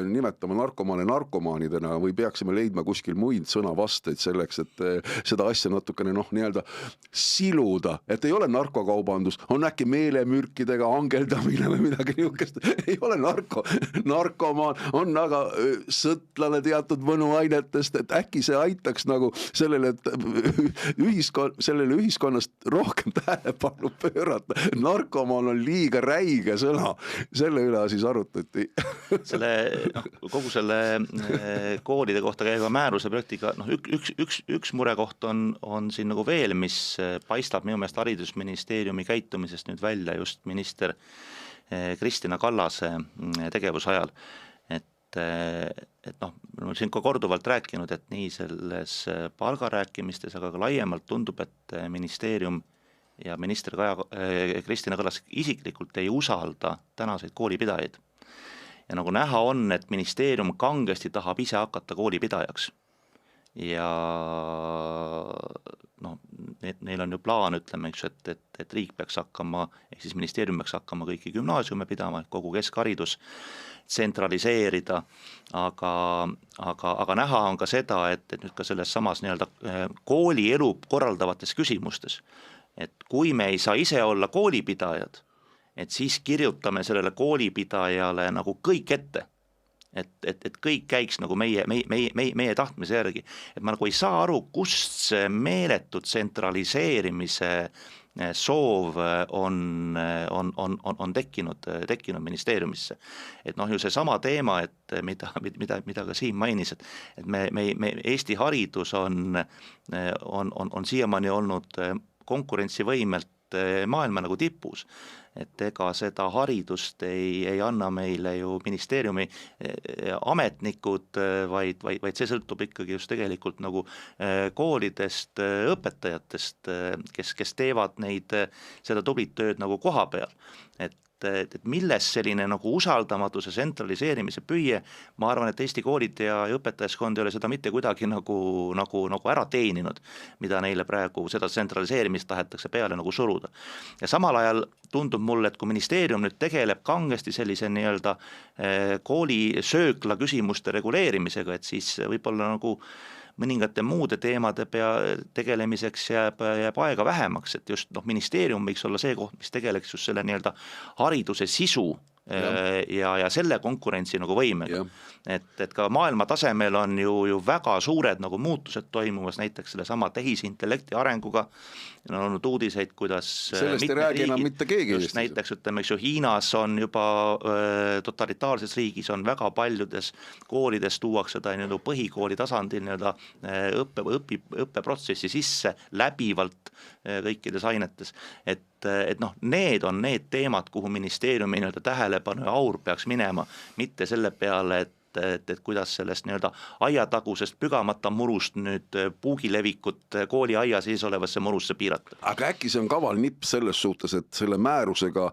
nimetama narkomaane narkomaanidena või peaksime leidma kuskil muid sõnavasteid selleks, et seda asja natukene nii-öelda siluda, et ei ole narkokaubandus, on äkki meelemürkidega angeldamine või midagi niisugust. Ei ole narkomaan, on aga sõtlane teatud mõnuainetest, et äkki see aitaks nagu sellele, et sellele ühiskonnast rohkem tähelepanu pöörata. Narkomaan on liiga räige sõna. Selle üle siis arutati. Kogu selle koolide kohta käiva määruse projektiga, üks murekoht on siin nagu veel, mis paistab minu meelest haridusministeeriumi käitumisest nüüd välja just minister Kristina Kallase tegevusajal. Et me olen siin ka korduvalt rääkinud, et nii selles palgarääkimistes, aga ka laiemalt tundub, et ministeerium ja minister Kristina Kallas isiklikult ei usalda tänaseid koolipidajaid. Ja nagu näha on, et ministeerium kangesti tahab ise hakata koolipidajaks. Ja neil on ju plaan, ütleme, et riik peaks hakkama, ehk siis ministeerium peaks hakkama kõiki gümnaasiume pidama, kogu keskharidus tsentraliseerida, aga näha on ka seda, et nüüd ka selles samas nii-öelda kooli elu korraldavates küsimustes, et kui me ei saa ise olla koolipidajad, et siis kirjutame sellele koolipidajale nagu kõik ette. Et kõik käiks nagu meie tahtmise järgi. Et ma nagu ei saa aru, kust see meeletud tsentraliseerimise soov on tekkinud ministeeriumisse. Et ju see sama teema, et mida ka Siim mainis, et me Eesti haridus on siiamaani olnud konkurentsivõimelt maailma nagu tipus, et ega seda haridust ei anna meile ju ministeeriumi ametnikud, vaid see sõltub ikkagi just tegelikult nagu koolidest, õpetajatest, kes teevad seda tublit tööd nagu koha peal. Et milles selline nagu usaldamatuse tsentraliseerimise püüe, ma arvan, et Eesti koolid ja õpetajaskond ei ole seda mitte kuidagi nagu ära teeninud, mida neile praegu seda tsentraliseerimist tahetakse peale nagu suruda. Ja samal ajal tundub mulle, et kui ministeerium nüüd tegeleb kangesti sellise nii-öelda koolisöökla küsimuste reguleerimisega, et siis võib-olla nagu mõningate muude teemade tegelemiseks jääb aega vähemaks, et just ministeerium võiks olla see koht, mis tegeleks just selle nii-öelda hariduse sisu ja selle konkurentsi nagu võimega. Et ka maailma tasemel on ju väga suured nagu muutused toimumas, näiteks selle sama tehisintellekti arenguga. On olnud uudiseid, kuidas sellest ei räägi enam mitte keegi Eestis. Näiteks ütleme, Hiinas on juba totalitaarses riigis on väga paljudes koolides tuuakse ta põhikooli tasandil õppeprotsessi sisse läbivalt kõikides ainetes. Et need on need teemad, kuhu ministeeriumi tähelepanu ja aur peaks minema, mitte selle peale, et kuidas sellest aiatagusest pügamata murust nüüd puugilevikut kooli aia sees olevasse murusse piirata. Aga äkki see on kaval nipp selles suhtes, et selle määrusega,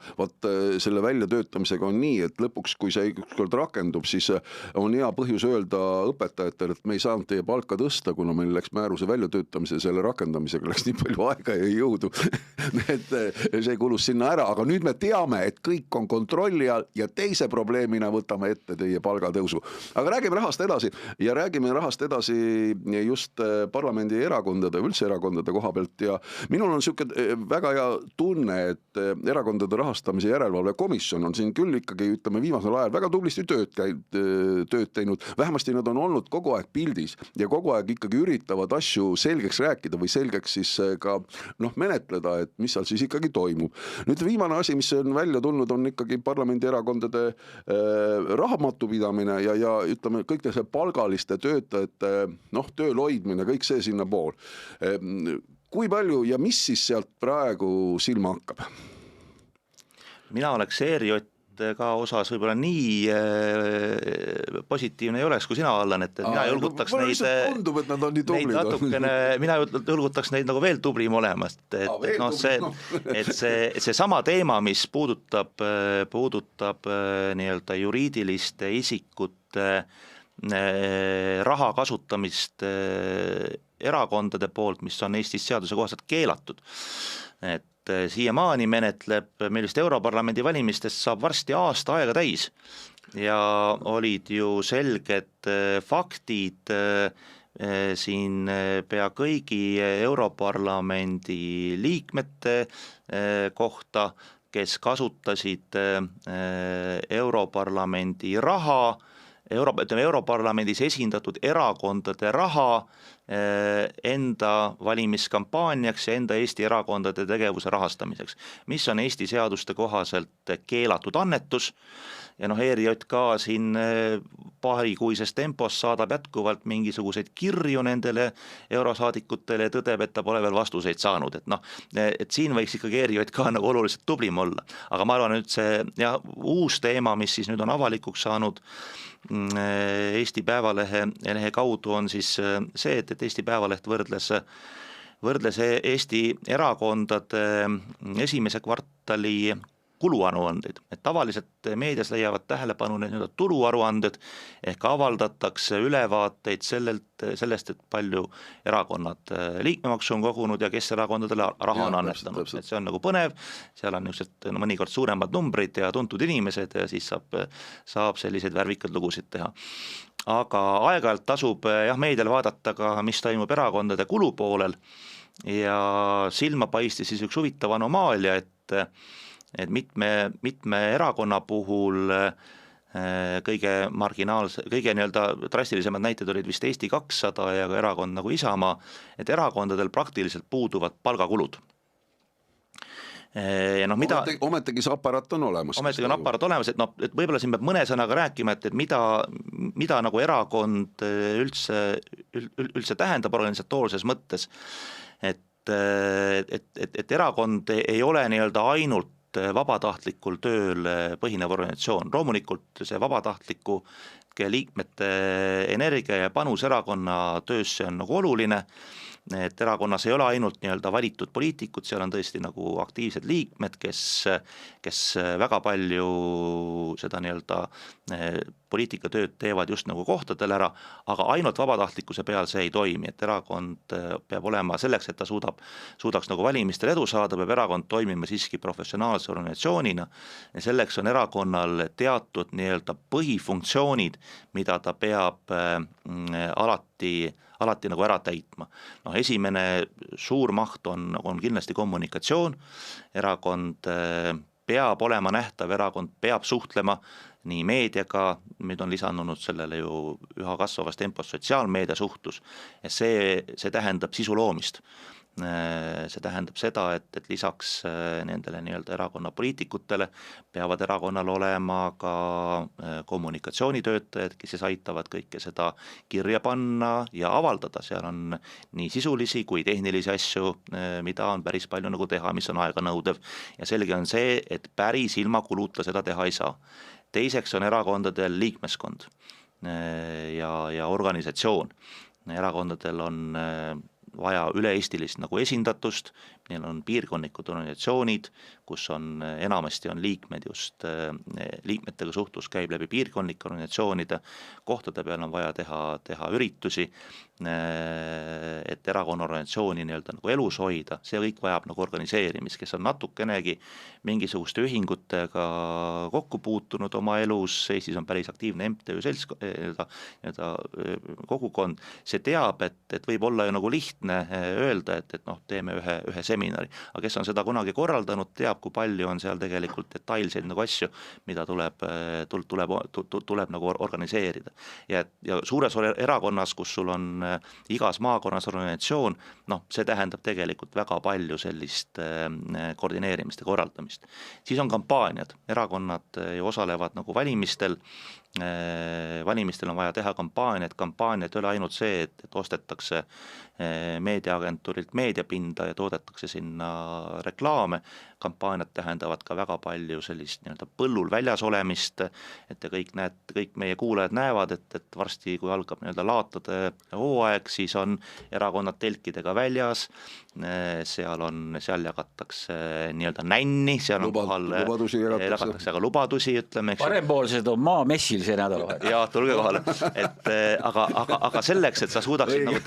selle väljatöötamisega on nii, et lõpuks, kui see ükskord rakendub, siis on hea põhjus öelda õpetajatele, et me ei saanud teie palka tõsta, kuna meil läks määruse väljatöötamise selle rakendamisega läks nii palju aega ja jõudu, et see kulus sinna ära, aga nüüd me teame, et kõik on kontrolli all ja teise probleemina võtame ette teie palgatõusu. Aga räägime rahast edasi ja räägime rahast edasi just parlamendi erakondade, üldse erakondade koha pealt ja minul on selline väga hea tunne, et erakondade rahastamise järelevalve komisjon on siin küll ikkagi, ütleme, viimasel ajal väga tublisti tööd teinud, vähemasti nad on olnud kogu aeg pildis ja kogu aeg ikkagi üritavad asju selgeks rääkida või selgeks siis ka menetleda, et mis seal siis ikkagi toimub. Nüüd viimane asi, mis on välja tulnud, on ikkagi parlamendi erakondade raamatupidamine ja ütleme, kõik see palgaliste töötajate tööl hoidmine, kõik see sinna pool. Kui palju ja mis siis sealt praegu silma hakkab? Mina oleks ERJT ka osas võib-olla nii positiivne ei oleks, kui sina, Allan, et mina julgutaks neid tundub, et nad on nii tublid. Mina julgutaks neid nagu veel tublim olemast, et see sama teema, mis puudutab nii-öelda juriidiliste isikute raha kasutamist erakondade poolt, mis on Eestis seaduse kohaselt keelatud, et siiamaani menetleb millist Europarlamendi valimistest saab varsti aasta aega täis ja olid ju selged faktid siin pea kõigi Europarlamendi liikmete kohta, kes kasutasid Europarlamendi raha, Europarlamendis esindatud erakondade raha enda valimiskampaaniaks ja enda Eesti erakondade tegevuse rahastamiseks, mis on Eesti seaduste kohaselt keelatud annetus ja ERJK siin paarikuises tempos saadab jätkuvalt mingisuguseid kirju nendele eurosaadikutele ja tõdeb, et ta pole veel vastuseid saanud, et siin võiks ikkagi ERJK nagu oluliselt tublim olla, aga ma arvan, et see uus teema, mis siis nüüd on avalikuks saanud Eesti Päevalehe kaudu on siis see, et Eesti Päevaleht võrdles Eesti erakondade esimese kvartali kuluaruandeid, et tavaliselt meedias leiavad tähelepanu need tuluaruanded ehk avaldatakse ülevaateid sellest, et palju erakonnad liikmemaksu on kogunud ja kes erakondadele raha on annetanud, et see on nagu põnev, seal on niisugused mõnikord suuremad numbrid ja tuntud inimesed ja siis saab selliseid värvikad lugusid teha. Aga aeg-ajalt tasub meedial vaadata ka, mis toimub erakondade kulupoolel ja silma paistis siis üks huvitav anomaalia, et mitme erakonna puhul kõige nii-öelda drastilisemad näited olid vist Eesti 200 ja ka erakond nagu Isamaa, et erakondadel praktiliselt puuduvad palgakulud. Ja ometegi see aparaat on olemas. Ometegi on aparaat olemas, et võib-olla siin peab mõne sõnaga rääkima, et mida nagu erakond üldse tähendab organisatoorses mõttes, et erakond ei ole nii-öelda ainult vabatahtlikul tööl põhinev organisatsioon. Loomulikult see vabatahtliku liikmete energia ja panus erakonna töösse on nagu oluline, et erakonnas ei ole ainult nii-öelda valitud poliitikud, seal on tõesti nagu aktiivsed liikmed, kes väga palju seda nii-öelda poliitikatööd teevad just nagu kohtadel ära, aga ainult vabatahtlikkuse peal see ei toimi, et erakond peab olema selleks, et ta suudaks nagu valimistel edu saada, peab erakond toimima siiski professionaalse organisatsioonina ja selleks on erakonnal teatud nii-öelda põhifunktsioonid, mida ta peab alati nagu ära täitma. Esimene suur maht on kindlasti kommunikatsioon, erakond peab olema nähtav, erakond peab suhtlema nii meediaga, nüüd on lisandunud sellele ju üha kasvavas tempos sotsiaalmeedia suhtlus, ja see tähendab sisu loomist. See tähendab seda, et lisaks nendele nii-öelda erakonna poliitikutele peavad erakonnal olema ka kommunikatsioonitöötajad, kes siis aitavad kõike seda kirja panna ja avaldada. Seal on nii sisulisi kui tehnilisi asju, mida on päris palju nagu teha, mis on aeganõudev, ja selge on see, et päris ilma kuluta seda teha ei saa. Teiseks on erakondadel liikmeskond ja organisatsioon. Erakondadel on vaja üle-eestilist nagu esindatust, neil on piirkonnikud organisatsioonid, kus on enamasti on liikmed just, liikmetega suhtlus käib läbi piirkonnike organisatsioonide, kohtade peal on vaja teha üritusi, et erakonna organisatsiooni nii-öelda nagu elus hoida, see kõik vajab nagu organiseerimist, kes on natukenegi mingisuguste ühingutega kokku puutunud oma elus, Eestis on päris aktiivne MTÜ kogukond, see teab, et võib olla ju nagu lihtne öelda, et noh, teeme ühe seminari, aga kes on seda kunagi korraldanud, teab, kui palju on seal tegelikult detailseid nagu asju, mida tuleb nagu organiseerida. Ja suures erakonnas, kus sul on igas maakonnas organisatsioon, noh, see tähendab tegelikult väga palju sellist koordineerimist ja korraldamist. Siis on kampaaniad, erakonnad ju osalevad nagu valimistel on vaja teha kampaaniad ei ole ainult see, et ostetakse meediaagentuurilt meediapinda ja toodetakse sinna reklaame, kampaaniad tähendavad ka väga palju sellist nii-öelda põllul väljas olemist, et kõik meie kuulajad näevad, et varsti, kui algab nii-öelda laatade hooaeg, siis on erakonnad telkidega väljas, seal jagatakse nii-öelda nänni, seal on kohal jagatakse aga lubadusi, ütleme, parempoolsed on maamessil see nädal. Ja tulge kohale, aga selleks, et sa suudaksid nagu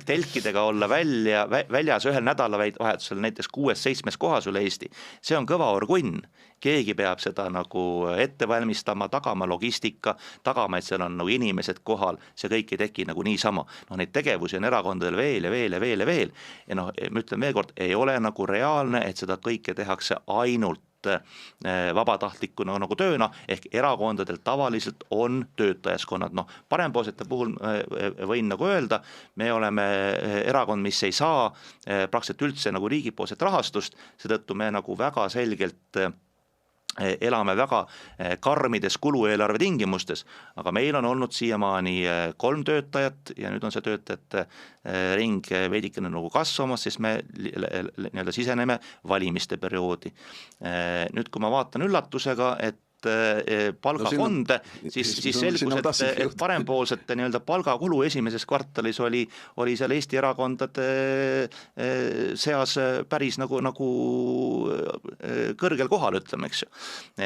telkidega olla väljas ühel nädalavahetusel näiteks 6-7 kohas üle Eesti, see on kõva orgunn. Keegi peab seda nagu ette valmistama, tagama logistika, tagama, et seal on nagu inimesed kohal, see kõik ei teki nagu niisama. No neid tegevusi on erakondadel veel. Ja noh, ma ütlen veel kord, ei ole nagu reaalne, et seda kõike tehakse ainult vabatahtlikuna nagu tööna, ehk erakondadel tavaliselt on töötajaskonnad. No, parempoolsete puhul võin nagu öelda, me oleme erakond, mis ei saa praktiliselt üldse nagu riigipoolset rahastust, seetõttu me nagu väga selgelt elame väga karmides kulueelarve tingimustes, aga meil on olnud siiamaani 3 töötajat ja nüüd on see töötajate ring veidikene nagu kasvamas, siis me nii-öelda siseneme valimiste perioodi. Nüüd, kui ma vaatan üllatusega, et palgafonde, siis selgus, et parempoolsete nii-öelda palgakulu esimeses kvartalis oli seal Eesti erakondade seas päris nagu kõrgel kohal, ütleme, eks ju.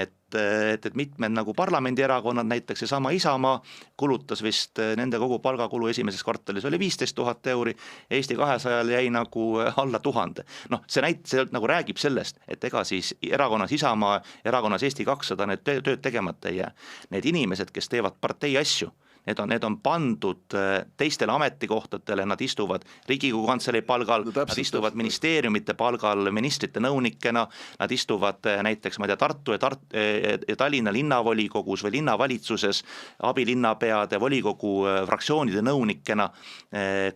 Et mitmed nagu parlamendierakonnad, näiteks seesama Isamaa kulutas vist, nende kogu palgakulu esimeses kvartalis oli 15 000 euri, Eesti 200 jäi nagu alla 1000. Noh, see nagu räägib sellest, et ega siis erakonnas Isamaa, erakonnas Eesti 200 need tööd tegemata ei jää. Need inimesed, kes teevad partei asju, need on pandud teistele ametikohtadele, nad istuvad Riigikogu Kantselei palgal, nad istuvad ministeeriumite palgal ministrite nõunikena, nad istuvad näiteks, ma tea, Tartu ja Tallinna linnavolikogus või linnavalitsuses abilinnapeade volikogu fraktsioonide nõunikena,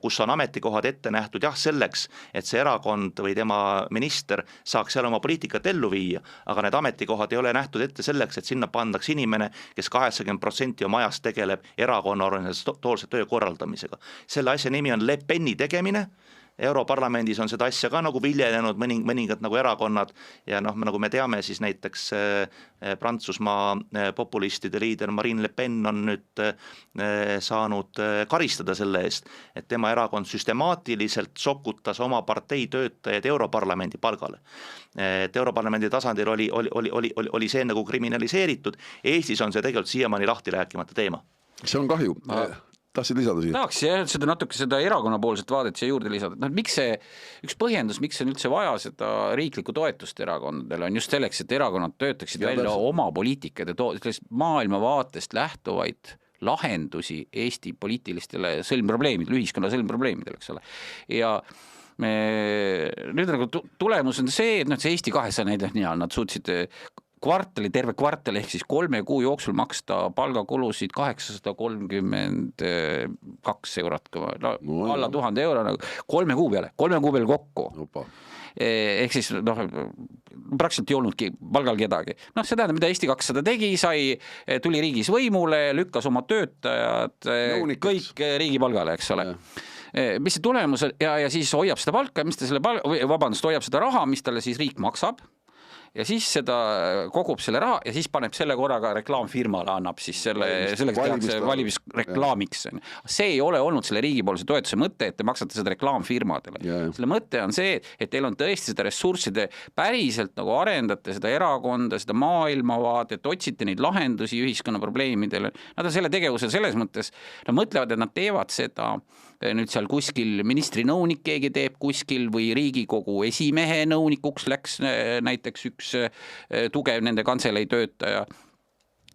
kus on ametikohad ette nähtud jah selleks, et see erakond või tema minister saaks seal oma poliitikat ellu viia, aga need ametikohad ei ole nähtud ette selleks, et sinna pandaks inimene, kes 80% oma ajast tegeleb erakonna organisatoorse töö korraldamisega. Selle asja nimi on Le Peni tegemine, Europarlamendis on seda asja ka nagu viljelenud mõningad nagu erakonnad ja noh, nagu me teame, siis näiteks Prantsusmaa populistide liider Marine Le Pen on nüüd saanud karistada selle eest, et tema erakond süstemaatiliselt sokutas oma partei töötajaid Europarlamendi palgale. Et Europarlamendi tasandil oli see nagu kriminaliseeritud, Eestis on see tegelikult siiamaani lahti rääkimata teema. See on kahju. Tahtsid lisada siia? Tahaks natuke seda erakonnapoolset vaadet siia juurde lisada. No, miks see, üks põhjendus, miks on üldse vaja seda riiklikku toetust erakondadele, on just selleks, et erakonnad töötaksid välja oma poliitikad ja maailmavaatest lähtuvaid lahendusi Eesti poliitilistele sõlmprobleemidele, ühiskonna sõlmprobleemidele, eks ole. Ja nüüd nagu tulemus on see, et see Eesti 200 näide, nad suutsid terve kvartali ehk siis 3 kuu jooksul maksta palgakulusid 832 eurot, alla 1000 euro, 3 kuu peale kokku. Opa. Ehk siis praktiliselt ei olnudki palgal kedagi. See tähendab, mida Eesti 200 tegi, tuli riigis võimule, lükkas oma töötajad kõik riigi palgale, eks ole. Mis see tulemus ja siis hoiab seda palka, hoiab seda raha, mis talle siis riik maksab. Ja siis seda kogub selle raha ja siis paneb selle korraga reklaamfirmale, annab siis selleks tehakse valimisreklaamiks. See ei ole olnud selle riigipoolse toetuse mõte, et te maksate seda reklaamfirmadele. Selle mõte on see, et teil on tõesti seda ressursside päriselt nagu arendate seda erakonda, seda maailmavaadet, otsite neid lahendusi ühiskonna probleemidele. Nad on selle tegevuse selles mõttes, nad mõtlevad, et nad teevad seda nüüd seal kuskil ministri nõunik keegi teeb kuskil või Riigikogu esimehe nõunikuks läks näiteks üks tugev nende kantselei töötaja.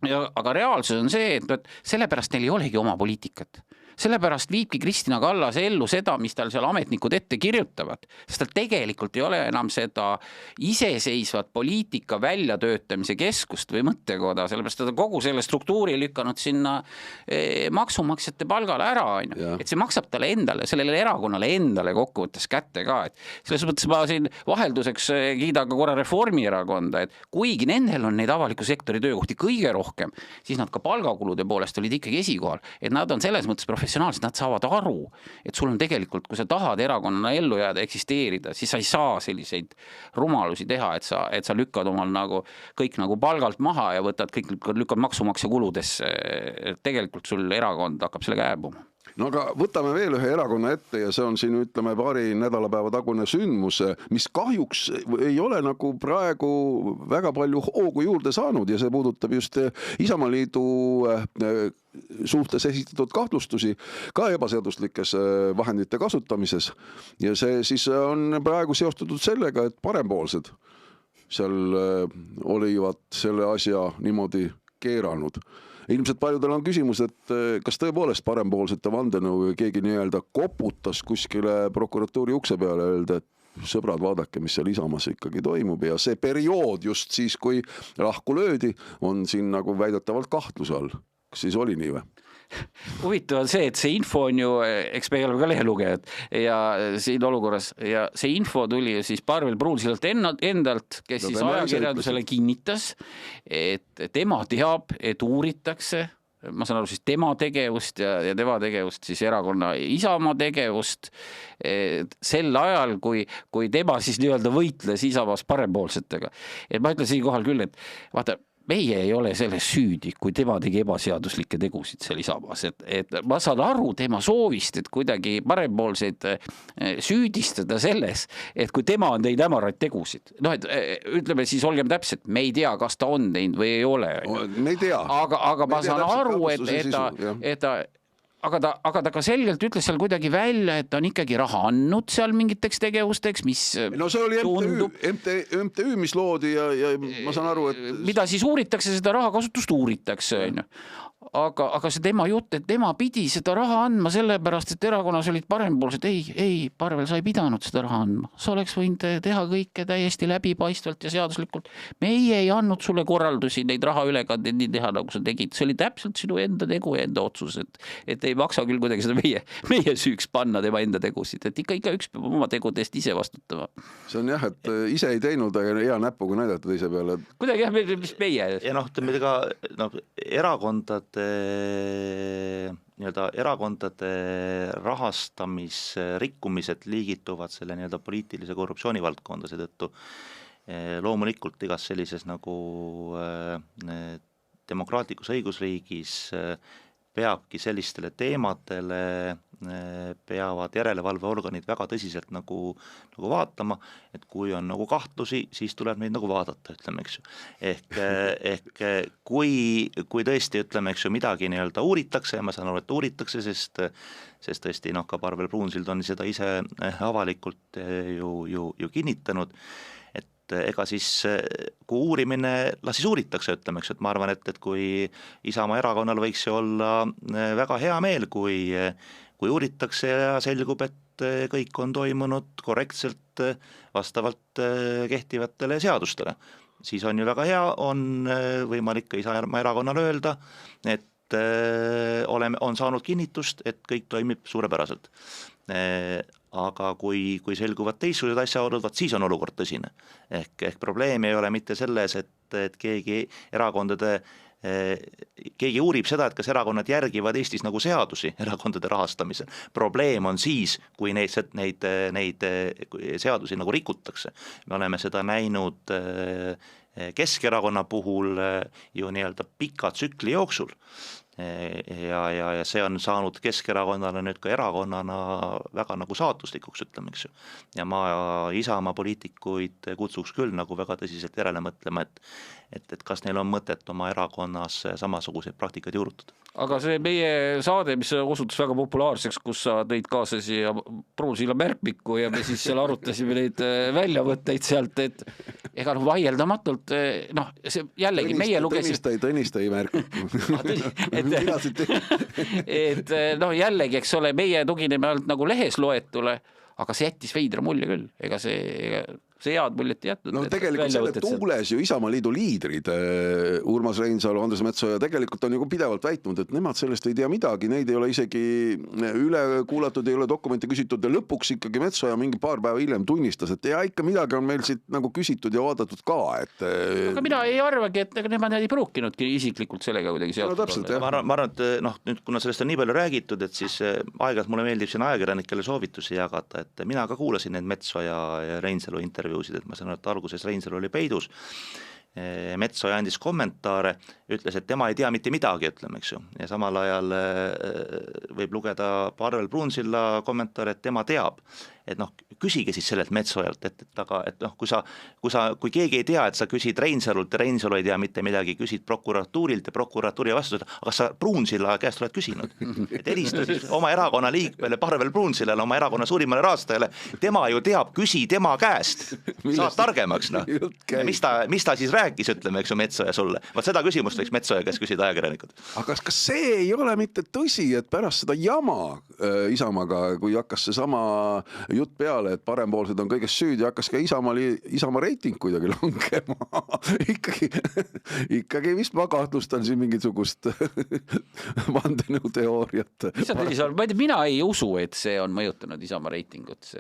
Aga reaalsus on see, et sellepärast neil ei olegi oma poliitikat. Sellepärast viibki Kristina Kallas ellu seda, mis tal seal ametnikud ette kirjutavad, sest tal tegelikult ei ole enam seda iseseisvat poliitika väljatöötamise keskust või mõttekoda, sellepärast ta kogu selle struktuuri lükanud sinna maksumaksjate palgale ära, et see maksab talle endale, sellele erakonnale endale kokkuvõttes kätte ka, et selles mõttes ma siin vahelduseks kiidan ka korra Reformierakonda, et kuigi nendel on neid avaliku sektori töökohti kõige rohkem, siis nad ka palgakulude poolest olid ikkagi esikohal, et nad on selles mõttes professionaalsed, nad saavad aru, et sul on tegelikult, kui sa tahad erakonnana ellu jääda, eksisteerida, siis sa ei saa selliseid rumalusi teha, et sa lükkad omal nagu kõik nagu palgalt maha ja lükkad maksumaksja kuludesse. Tegelikult sul erakond hakkab selle kääbuma. No aga võtame veel ühe erakonna ette ja see on siin, ütleme, paari nädalapäeva tagune sündmus, mis kahjuks ei ole nagu praegu väga palju hoogu juurde saanud ja see puudutab just Isamaaliidu suhtes esitatud kahtlustusi ka ebaseaduslikes vahendite kasutamises. Ja see siis on praegu seostatud sellega, et parempoolsed seal olivat selle asja niimoodi keeranud. Ilmselt paljudel on küsimus, et kas tõepoolest parempoolsete vandenõu keegi nii-öelda koputas kuskile prokuratuuri ukse peale ja öelda, et sõbrad, vaadake, mis seal Isamaas ikkagi toimub ja see periood just siis, kui lahku löödi, on siin nagu väidetavalt kahtluse all. Kas siis oli nii või? Huvitav on see, et see info on ju, eks me oleme ka lehelugejad ja siin olukorras ja see info tuli siis Parvel Pruunsilalt endalt, kes siis ajakirjandusele kinnitas, et tema teab, et uuritakse, ma saan aru siis tema tegevust ja tema tegevust siis erakonna Isamaa tegevust sel ajal, kui tema siis nii-öelda võitles Isamaas parempoolsetega. Et ma ütlen siin kohal küll, et vaata, meie ei ole selles süüdi, kui tema tegi ebaseaduslikke tegusid seal Isamaas. Et ma saan aru tema soovist, et kuidagi parempoolseid süüdistada selles, et kui tema on teinud hämaraid tegusid. Et ütleme siis, olgem täpselt, me ei tea, kas ta on teinud või ei ole. Me ei tea. Aga ma saan aru, et aga ta ka selgelt ütles seal kuidagi välja, et ta on ikkagi raha andnud seal mingiteks tegevusteks, mis no see oli MTÜ, mis loodi ja ma saan aru, et mida siis uuritakse, seda rahakasutust uuritakse. Aga see tema jutt, et tema pidi seda raha andma sellepärast, et erakonnas olid parempoolsed. Ei, Parvel, sa ei pidanud seda raha andma. Sa oleks võinud teha kõike täiesti läbipaistvalt ja seaduslikult. Meie ei andnud sulle korraldusi neid rahaülekandeid nii teha, nagu sa tegid. See oli täpselt sinu enda tegu ja enda otsus, et ei maksa küll kuidagi seda meie süüks panna tema enda tegusid, et ikka üks peab oma tegudest ise vastutama. See on jah, et ise ei teinud, aga hea näpuga näidata teise peale. Kuidagi jah, mis meie. Ja erakondade rahastamisrikkumised liigituvad selle nii-öelda poliitilise korruptsiooni valdkonda, seetõttu loomulikult igas sellises nagu demokraatlikus õigusriigis peabki sellistele teemadele peavad järelevalveorganid väga tõsiselt nagu vaatama, et kui on nagu kahtlusi, siis tuleb neid nagu vaadata, ütleme, eks ju. Ehk kui tõesti, ütleme, eks ju, midagi nii-öelda uuritakse ja ma saan aru, et uuritakse, sest tõesti ka Parvel Pruunsild on seda ise avalikult ju kinnitanud, ega siis kui uurimine, siis uuritakse, ütleme, et ma arvan, et kui Isamaa erakonnal võiks ju olla väga hea meel, kui uuritakse ja selgub, et kõik on toimunud korrektselt vastavalt kehtivatele seadustele. siis on ju väga hea, on võimalik ka Isamaa erakonnale öelda, et on saanud kinnitust, et kõik toimib suurepäraselt. Aga kui selguvad teistsugused asjaolud, siis on olukord tõsine. Ehk probleem ei ole mitte selles, et keegi uurib seda, et kas erakonnad järgivad Eestis nagu seadusi erakondade rahastamisel. Probleem on siis, kui neid seadusi nagu rikutakse. Me oleme seda näinud Keskerakonna puhul ju nii-öelda pika tsükli jooksul. Ja see on saanud Keskerakonnale nüüd ka erakonnana väga nagu saatuslikuks, ütleme, eks ju. Ja ma Isamaa poliitikuid kutsuks küll nagu väga tõsiselt järele mõtlema, et kas neil on mõtet oma erakonnas samasuguseid praktikaid juurutada. Aga see meie saade, mis osutus väga populaarseks, kus sa tõid kaasa siia Pruunsilla märkmikku ja me siis seal arutasime neid väljavõtteid sealt, et ega vaieldamatult, see jällegi meie lugesime Tõnistai märkmikku. et jällegi, eks ole, meie tugineme ainult nagu lehes loetule, aga see jättis veidra mulje küll, ega see head muljet ei jätnud. No tegelikult selle tuules ju Isamaa Liidu liidrid, Urmas Reinsalu, Andres Metsoja, tegelikult on ju pidevalt väitnud, et nemad sellest ei tea midagi, neid ei ole isegi üle kuulatud, ei ole dokumente küsitud ja lõpuks ikkagi Metsoja mingi paar päeva hiljem tunnistas, et ikka midagi on meil siit nagu küsitud ja vaadatud ka. Aga mina ei arvagi, et nemad ei pruukinudki isiklikult sellega kuidagi seotud. Ma arvan, et nüüd, kuna sellest on nii palju räägitud, et siis aeg-ajalt mulle meeldib siin ajakirjanikele soovitusi jagada, et mina ka kuulasin need Metsoja ja Reinsalu intervjuusid, et ma saan, et alguses Reinsalu oli peidus, Metsoja andis kommentaare, ütles, et tema ei tea mitte midagi, ütleme, eks ju, ja samal ajal võib lugeda Parvel Pruunsilla kommentaare, et tema teab, et küsige siis sellelt Metsojalt, et kui keegi ei tea, et sa küsid Reinsalult ja Reinsalu ei tea mitte midagi, küsid prokuratuurilt ja prokuratuuri vastus, aga sa Pruunsilla käest oled küsinud, et helista siis oma erakonna liikmele Parvel Pruunsillale, oma erakonna suurimale rahastajale, tema ju teab, küsi tema käest, saad targemaks, mis ta siis rääkis, ütleme, eks ju, Metsoja sulle, seda küsimust võiks Metsoja käest küsida ajakirjanikud. Aga kas see ei ole mitte tõsi, et pärast seda jama Isamaaga, kui hakkas see sama jutt peale, et parempoolsed on kõigest süüd ja hakkas ka Isamaa reiting kuidagi langema. ikkagi vist ma kahtlustan siin mingisugust vandenõuteooriat. Mina ei usu, et see on mõjutanud Isamaa reitingut.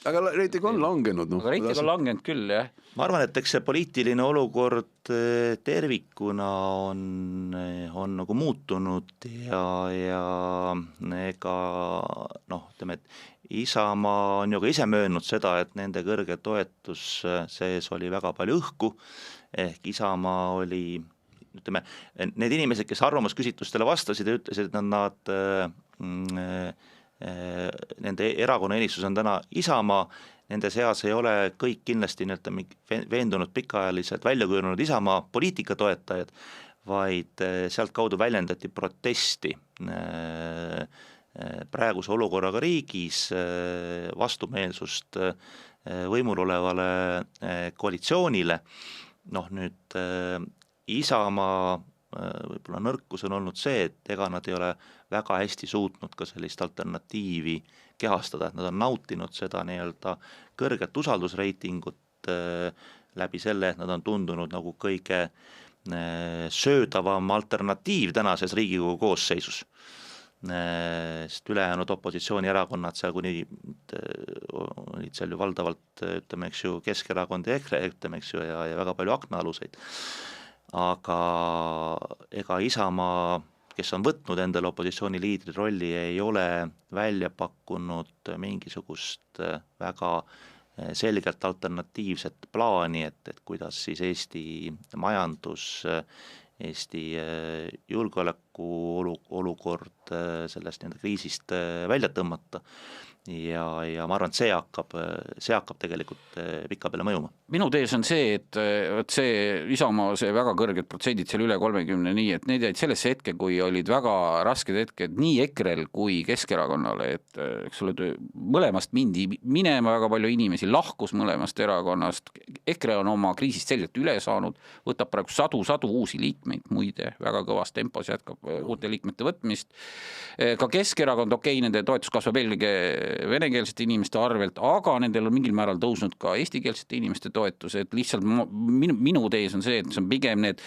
Aga reiting on langenud. Aga reiting on langenud küll, jah. Ma arvan, et eks see poliitiline olukord tervikuna on nagu muutunud ja ega ütleme, et Isamaa on ju ka ise möönnud seda, et nende kõrge toetus sees oli väga palju õhku, ehk Isamaa oli, ütleme, need inimesed, kes arvamusküsitlustele vastasid ja ütlesid, et nende erakonna eelistus on täna Isamaa, nende seas ei ole kõik kindlasti veendunud pikaajaliselt väljakujunenud Isamaa poliitika toetajad, vaid sealt kaudu väljendati protesti praeguse olukorraga riigis, vastumeelsust võimul olevale koalitsioonile. Nüüd Isamaa võib-olla nõrkus on olnud see, et ega nad ei ole väga hästi suutnud ka sellist alternatiivi kehastada, et nad on nautinud seda nii-öelda kõrget usaldusreitingut läbi selle, et nad on tundunud nagu kõige söödavam alternatiiv tänases Riigikogu koosseisus. Sest ülejäänud opositsioonierakonnad seal kuni olid seal ju valdavalt, ütleme, eks ju, Keskerakond ja EKRE, ütleme, eks ju, ja väga palju aknaaluseid. Aga ega Isamaa, kes on võtnud endale opositsiooni liidri rolli, ei ole välja pakkunud mingisugust väga selgelt alternatiivset plaani, et kuidas siis Eesti majandus, Eesti julgeoleku olukord sellest kriisist välja tõmmata ja ma arvan, et see hakkab tegelikult pika peale mõjuma. Minu tees on see, et see Isamaa, see väga kõrged protsendid seal üle 30, nii et need jäid sellesse hetke, kui olid väga rasked hetked nii EKRE-l kui Keskerakonnale, et eks ole, mõlemast mindi minema, väga palju inimesi lahkus mõlemast erakonnast, EKRE on oma kriisist selgelt üle saanud, võtab praegu sadu uusi liikmeid, muide, väga kõvas tempos jätkab uute liikmete võtmist. Ka Keskerakond, nende toetus kasvab eelkõige venekeelsete inimeste arvelt, aga nendel on mingil määral tõusnud ka eestikeelsete inimeste toetus, et lihtsalt minu tees on see, et see on pigem need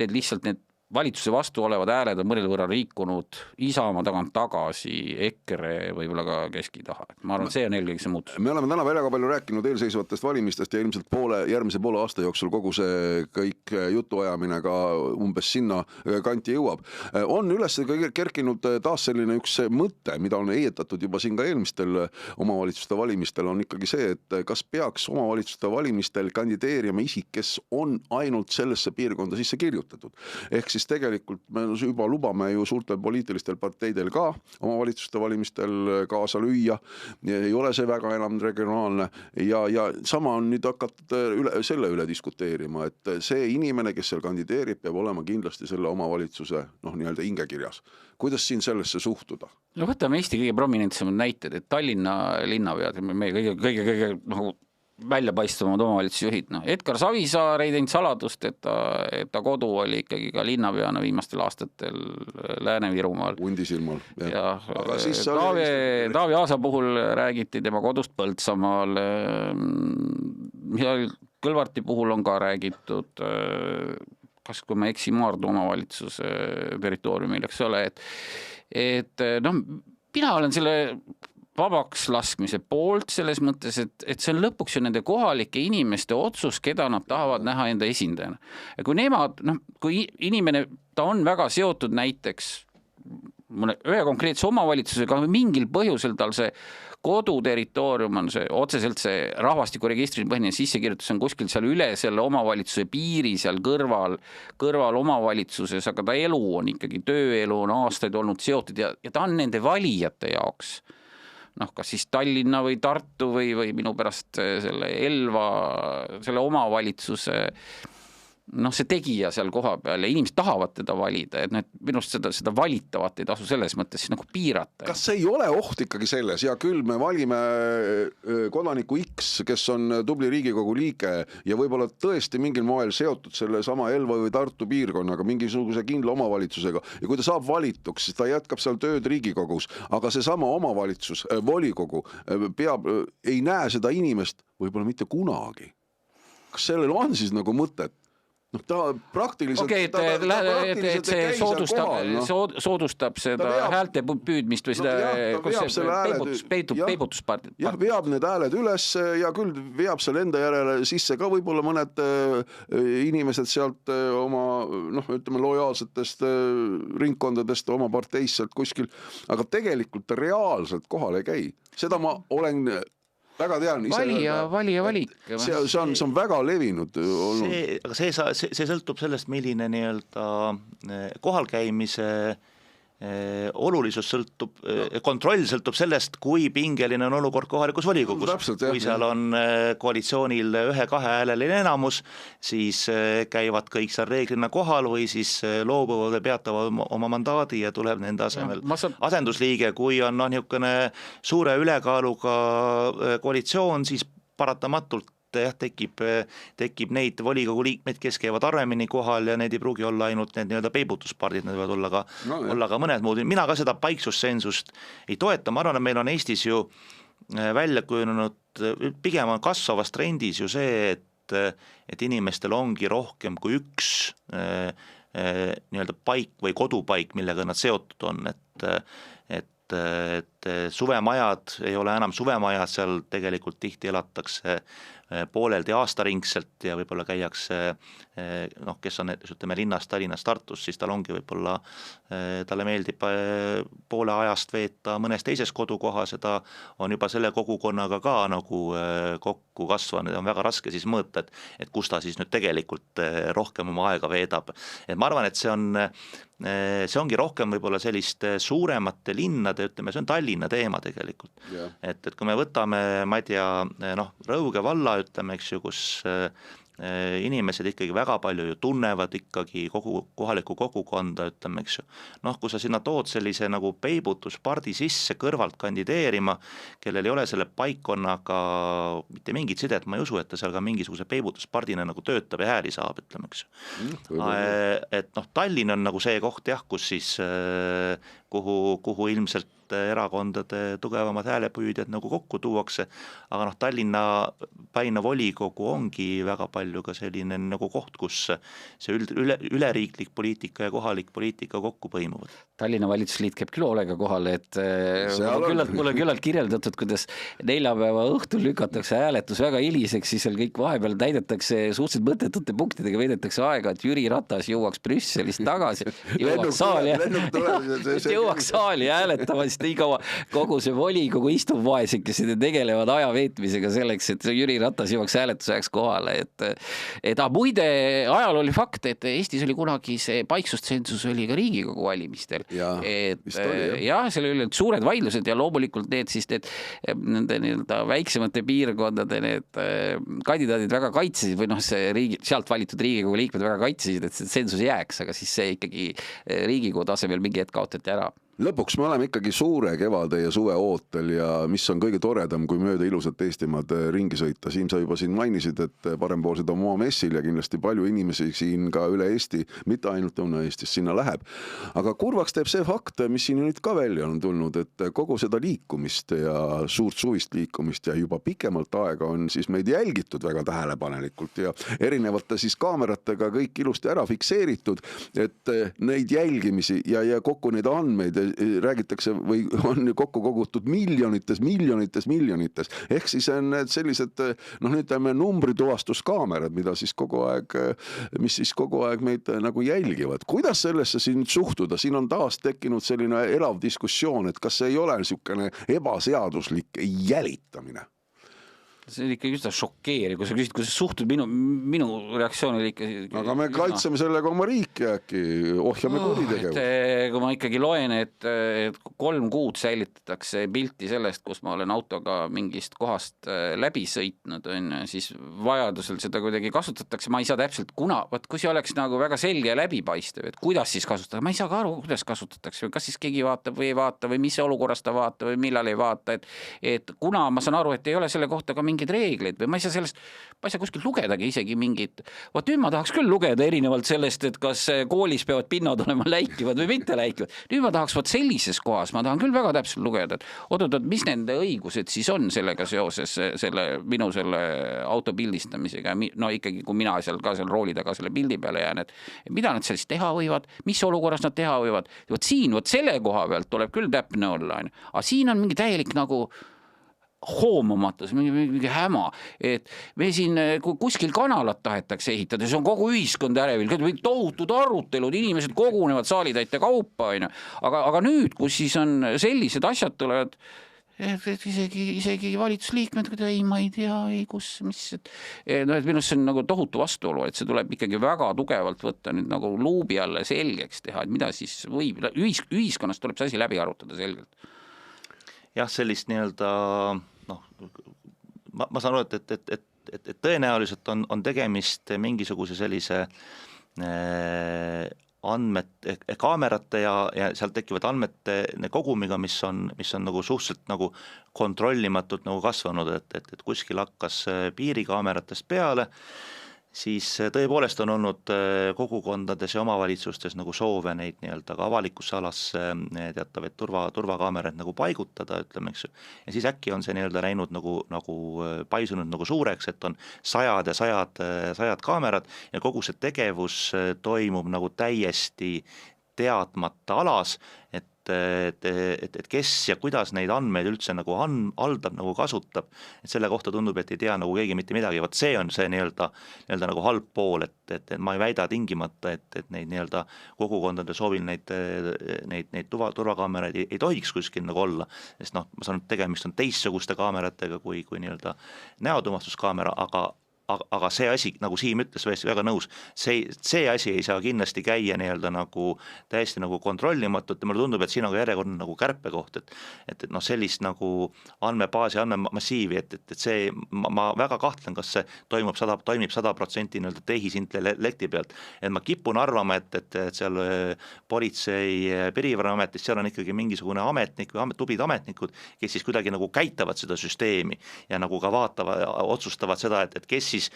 lihtsalt need valitsuse vastu olevad hääled on mõnel võrra liikunud Isamaa tagant tagasi EKRE võib-olla ka Keski taha. Ma arvan, et see on eelkõige see muutus. Me oleme täna väga palju rääkinud eelseisvatest valimistest ja ilmselt järgmise poole aasta jooksul kogu see kõik jutuajamine ka umbes sinna kanti jõuab. On üles kerkinud taas selline üks mõte, mida on heietatud juba siin ka eelmistel omavalitsuste valimistel, on ikkagi see, et kas peaks omavalitsuste valimistel kandideerima isik, kes on ainult sellesse piirkonda sisse kirjutatud. Ehk siis tegelikult me juba lubame ju suurtel poliitilistel parteidel ka omavalitsuste valimistel kaasa lüüa, ei ole see väga enam regionaalne ja sama on nüüd hakatud selle üle diskuteerima, et see inimene, kes seal kandideerib, peab olema kindlasti selle omavalitsuse nii-öelda hingekirjas. Kuidas siin sellesse suhtuda? No võtame Eesti kõige prominentsemad näited, et Tallinna linnapead, meie kõige väljapaistvamad omavalitsusjuhid. Edgar Savisaar ei teinud saladust, et ta kodu oli ikkagi ka linnapeana viimastel aastatel Lääne-Virumaal. Undisilmal. Taavi Aasa puhul räägiti tema kodust Põltsamaal. Mihhail Kõlvarti puhul on ka räägitud, kas kui ma eksi, Maardu omavalitsuse territooriumil, eks ole, et mina olen selle vabaks laskmise poolt selles mõttes, et see on lõpuks ju nende kohalike inimeste otsus, keda nad tahavad näha enda esindajana. Ja kui nemad, kui inimene, ta on väga seotud näiteks ühe konkreetse omavalitsusega, mingil põhjusel tal see koduterritoorium on see, otseselt see rahvastikuregistri põhine sissekirjutus on kuskil seal üle selle omavalitsuse piiri seal kõrval omavalitsuses, aga ta elu on ikkagi, tööelu on aastaid olnud seotud ja ta on nende valijate jaoks. Kas siis Tallinna või Tartu või minu pärast selle Elva, selle omavalitsuse see tegija seal koha peal ja inimesed tahavad teda valida, et minust seda valitavat ei tasu selles mõttes nagu piirata. Kas see ei ole oht ikkagi selles? Ja küll me valime kodaniku X, kes on tubli Riigikogu liige ja võib-olla tõesti mingil moel seotud selle sama Elva või Tartu piirkonnaga, mingisuguse kindla omavalitsusega ja kui ta saab valituks, siis ta jätkab seal tööd Riigikogus, aga see sama omavalitsus, volikogu ei näe seda inimest võib-olla mitte kunagi. Kas sellel on siis nagu mõtet? Ta praktiliselt see soodustab seda häälte püüdmist või seda peibutuspardit. Jah, veab need hääled üles ja küll veab seal enda järele sisse ka võib-olla mõned inimesed sealt oma, ütleme, lojaalsetest ringkondadest, oma parteist sealt kuskil, aga tegelikult reaalselt kohal ei käi. Seda ma olen väga tean. Valija valik. See on väga levinud. Aga see sõltub sellest, milline kohalkäimise olulisus sõltub, kontroll sõltub sellest, kui pingeline on olukord kohalikus volikogus. Kui seal on koalitsioonil 1-2 hääleline enamus, siis käivad kõik seal reeglina kohal või siis loobuvad või peatavad oma mandaadi ja tuleb nende asemel asendusliige. Kui on niisugune suure ülekaaluga koalitsioon, siis paratamatult tekib neid volikogu liikmeid, kes käivad harvemini kohal ja need ei pruugi olla ainult need nii-öelda peibutuspardid, need võivad olla ka mõned muud. Mina ka seda paiksussensust ei toeta, ma arvan, et meil on Eestis ju välja kujunenud, pigem on kasvavas trendis ju see, et inimestel ongi rohkem kui üks nii-öelda paik või kodupaik, millega nad seotud on, et suvemajad ei ole enam suvemajad, seal tegelikult tihti elatakse pooleldi aastaringselt ja võib-olla käiakse, kes on ütleme linnas, Tallinnas, Tartus, siis tal ongi võib-olla, talle meeldib poole ajast veeta mõnes teises kodukohas ja ta on juba selle kogukonnaga ka nagu kokku kasvanud ja on väga raske siis mõõta, et kus ta siis nüüd tegelikult rohkem oma aega veedab. Et ma arvan, et see ongi rohkem võib-olla sellist suuremate linnade, ütleme, see on Tallinna teema tegelikult. Et kui me võtame, ma ei tea, Rõuge valla, ütleme, eks ju, kus inimesed ikkagi väga palju ju tunnevad ikkagi kogu kohalikku kogukonda, ütleme, eks ju. Noh, kui sa sinna tood sellise nagu peibutuspardi sisse kõrvalt kandideerima, kellel ei ole selle paikkonnaga mitte mingit sidet, ma ei usu, et ta seal ka mingisuguse peibutuspardina nagu töötab ja hääli saab, ütleme, eks ju. Et noh, Tallinn on nagu see koht jah, kus siis, kuhu ilmselt erakondade tugevamad häälepüüdjad nagu kokku tuuakse, aga noh, Tallinna Päina volikogu ongi väga palju ka selline nagu koht, kus see üleriiklik poliitika ja kohalik poliitika kokku põimuvad. Tallinna valitsusliit käib küll hoolega kohale, et mulle küllalt kirjeldatud, kuidas neljapäeva õhtul lükatakse hääletus väga hiliseks, siis seal kõik vahepeal täidetakse suhteliselt mõttetute punktidega, veedetakse aega, et Jüri Ratas jõuaks Brüsselist tagasi, jõuaks saali hääletama, siis nii kaua kogu see volikogu istub vaesekesed ja tegelevad aja veetmisega selleks, et Jüri Ratas jõuaks hääletusajaks kohale. Et muide, ajal oli fakt, et Eestis oli kunagi see paiksustsensus oli ka Riigikogu valimistel. Selle üle suured vaidlused ja loomulikult nende väiksemate piirkondade need kandidaadid väga kaitsesid või noh, sealt valitud Riigikogu liikmed väga kaitsesid, et see tsensus jääks, aga siis see ikkagi Riigikogu tasemel mingi hetk kaotati ära. Lõpuks me oleme ikkagi suure kevade ja suve ootel ja mis on kõige toredam, kui mööda ilusat Eestimaad ringi sõita. Siim, sa juba siin mainisid, et parempoolsed on oma messil ja kindlasti palju inimesi siin ka üle Eesti, mitte ainult Lõuna-Eestis, sinna läheb. Aga kurvaks teeb see fakt, mis siin nüüd ka välja on tulnud, et kogu seda liikumist ja suurt suvist liikumist ja juba pikemalt aega on siis meid jälgitud väga tähelepanelikult ja erinevate siis kaameratega kõik ilusti ära fikseeritud, et neid jälgimisi ja kokku neid andmeid räägitakse või on kokku kogutud miljonites. Ehk siis on need sellised, noh, ütleme numbrituvastuskaamerad, mis siis kogu aeg meid nagu jälgivad. Kuidas sellesse siin suhtuda? Siin on taas tekkinud selline elav diskussioon, et kas see ei ole niisugune ebaseaduslik jälitamine? See oli ikka just šokeeriv, kui sa küsid, kui sa suhtud, minu reaktsioon oli ikka... Aga me kaitseme sellega oma riiki äkki, ohjame kuritegevust. Kui ma ikkagi loen, et 3 kuud säilitatakse pilti sellest, kus ma olen autoga mingist kohast läbi sõitnud, siis vajadusel seda kuidagi kasutatakse, ma ei saa täpselt kui see oleks nagu väga selge ja läbipaistev, et kuidas siis kasutada, ma ei saa ka aru, kuidas kasutatakse, kas siis keegi vaatab või ei vaata või mis olukorras ta vaata või millal ei vaata, et kuna ma saan aru, et ei ole selle kohta ka mingeid reegleid või ma ei saa kuskilt lugedagi isegi mingit, nüüd ma tahaks küll lugeda erinevalt sellest, et kas koolis peavad pinnad olema läikivad või mitte läikivad. Nüüd ma tahaks sellises kohas, ma tahan küll väga täpselt lugeda, et mis nende õigused siis on sellega seoses minu selle auto pildistamisega, no ikkagi kui mina seal rooli taga selle pildi peale jään, et mida nad sellist teha võivad, mis olukorras nad teha võivad, selle koha pealt tuleb küll täpne olla, aga siin on mingi täielik nagu hoomamatus, mingi häma, et me siin kuskil kanalat tahetakse ehitada, see on kogu ühiskond ärevil, tohutud arutelud, inimesed kogunevad saalitäite kaupa, aga nüüd, kus siis on sellised asjad tulevad, isegi valitsusliikmed, ei, ma ei tea, et minust see on nagu tohutu vastuolu, et see tuleb ikkagi väga tugevalt võtta nüüd nagu luubi alla selgeks teha, et mida siis võib, ühiskonnas tuleb see asi läbi arutada selgelt. Jah, sellist nii-öelda, ma saan aru, et tõenäoliselt on tegemist mingisuguse sellise kaamerate ja sealt tekivad andmete kogumiga, mis on nagu suhteliselt nagu kontrollimatult nagu kasvanud, et kuskil hakkas piirikaameratest peale, siis tõepoolest on olnud kogukondades ja omavalitsustes nagu soove neid nii-öelda ka avalikus alas teatavaid turvakaameraid nagu paigutada, ütleme, eks. Ja siis äkki on see nii-öelda läinud nagu paisunud nagu suureks, et on sajad kaamerad ja kogu see tegevus toimub nagu täiesti teadmata alas, et kes ja kuidas neid andmeid üldse nagu haldab, nagu kasutab, et selle kohta tundub, et ei tea nagu keegi mitte midagi, vot see on see nii-öelda nagu halb pool, et ma ei väida tingimata, et neid nii-öelda kogukondade soovil neid turvakaameraid ei tohiks kuskil nagu olla, sest ma saan, et tegemist on teistsuguste kaameratega kui nii-öelda näotuvastuskaamera, aga aga see asi, nagu Siim ütles, väga nõus, see asi ei saa kindlasti käia nii-öelda nagu täiesti nagu kontrollimatult ja mulle tundub, et siin on ka järjekordne nagu kärpekoht, et noh, sellist nagu andmebaasi, andmemassiivi, et see, ma väga kahtlen, kas see toimib 100% nii-öelda tehisintellekti pealt, et ma kipun arvama, et seal politsei Piirivalveametis, seal on ikkagi mingisugune ametnik või tublid ametnikud, kes siis kuidagi nagu käitavad seda süsteemi ja nagu ka otsustavad seda, et kes siis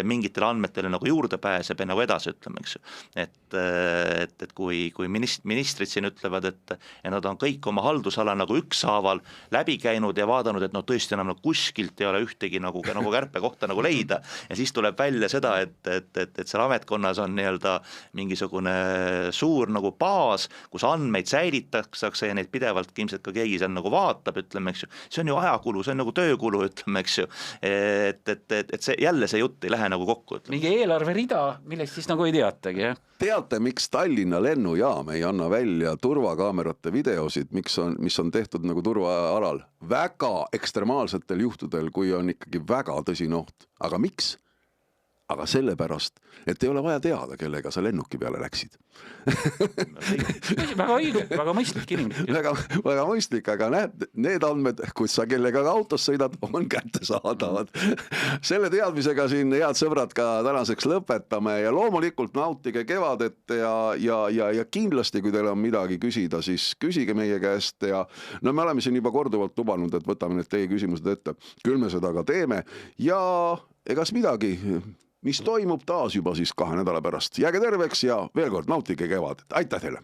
mingitele andmetele nagu juurde pääseb ja nagu edasi ütleme, eks ju. Et kui ministrid siin ütlevad, et nad on kõik oma haldusala nagu ükshaaval läbi käinud ja vaadanud, et no tõesti enam kuskilt ei ole ühtegi nagu kärpekohta nagu leida ja siis tuleb välja seda, et seal ametkonnas on nii-öelda mingisugune suur nagu baas, kus andmeid säilitakse ja neid pidevalt ilmselt ka keegi seal nagu vaatab, ütleme, eks ju, see on ju ajakulu, see on nagu töökulu, ütleme, eks ju, et see jälle see jutt ei lähe nagu kokku. Mingi eelarverida, millest siis nagu ei teatagi, jah? Teate, miks Tallinna lennujaam ei anna välja turvakaamerate videosid, mis on tehtud nagu turvaalal väga ekstremaalsetel juhtudel, kui on ikkagi väga tõsine oht. Aga miks? Aga sellepärast, et ei ole vaja teada, kellega sa lennuki peale läksid. Väga õige, väga mõistlik inimlik. Väga mõistlik, aga näed, need andmed, kus sa kellega autos sõidad, on kättesaadavad. Selle teadmisega siin, head sõbrad, ka tänaseks lõpetame ja loomulikult nautige kevadet ja kindlasti, kui teil on midagi küsida, siis küsige meie käest ja no me oleme siin juba korduvalt lubanud, et võtame need teie küsimused ette. Küll me seda ka teeme ja egas midagi, mis toimub taas juba siis 2 nädala pärast. Jääge terveks ja veel kord nautige kevadet. Aitäh teile!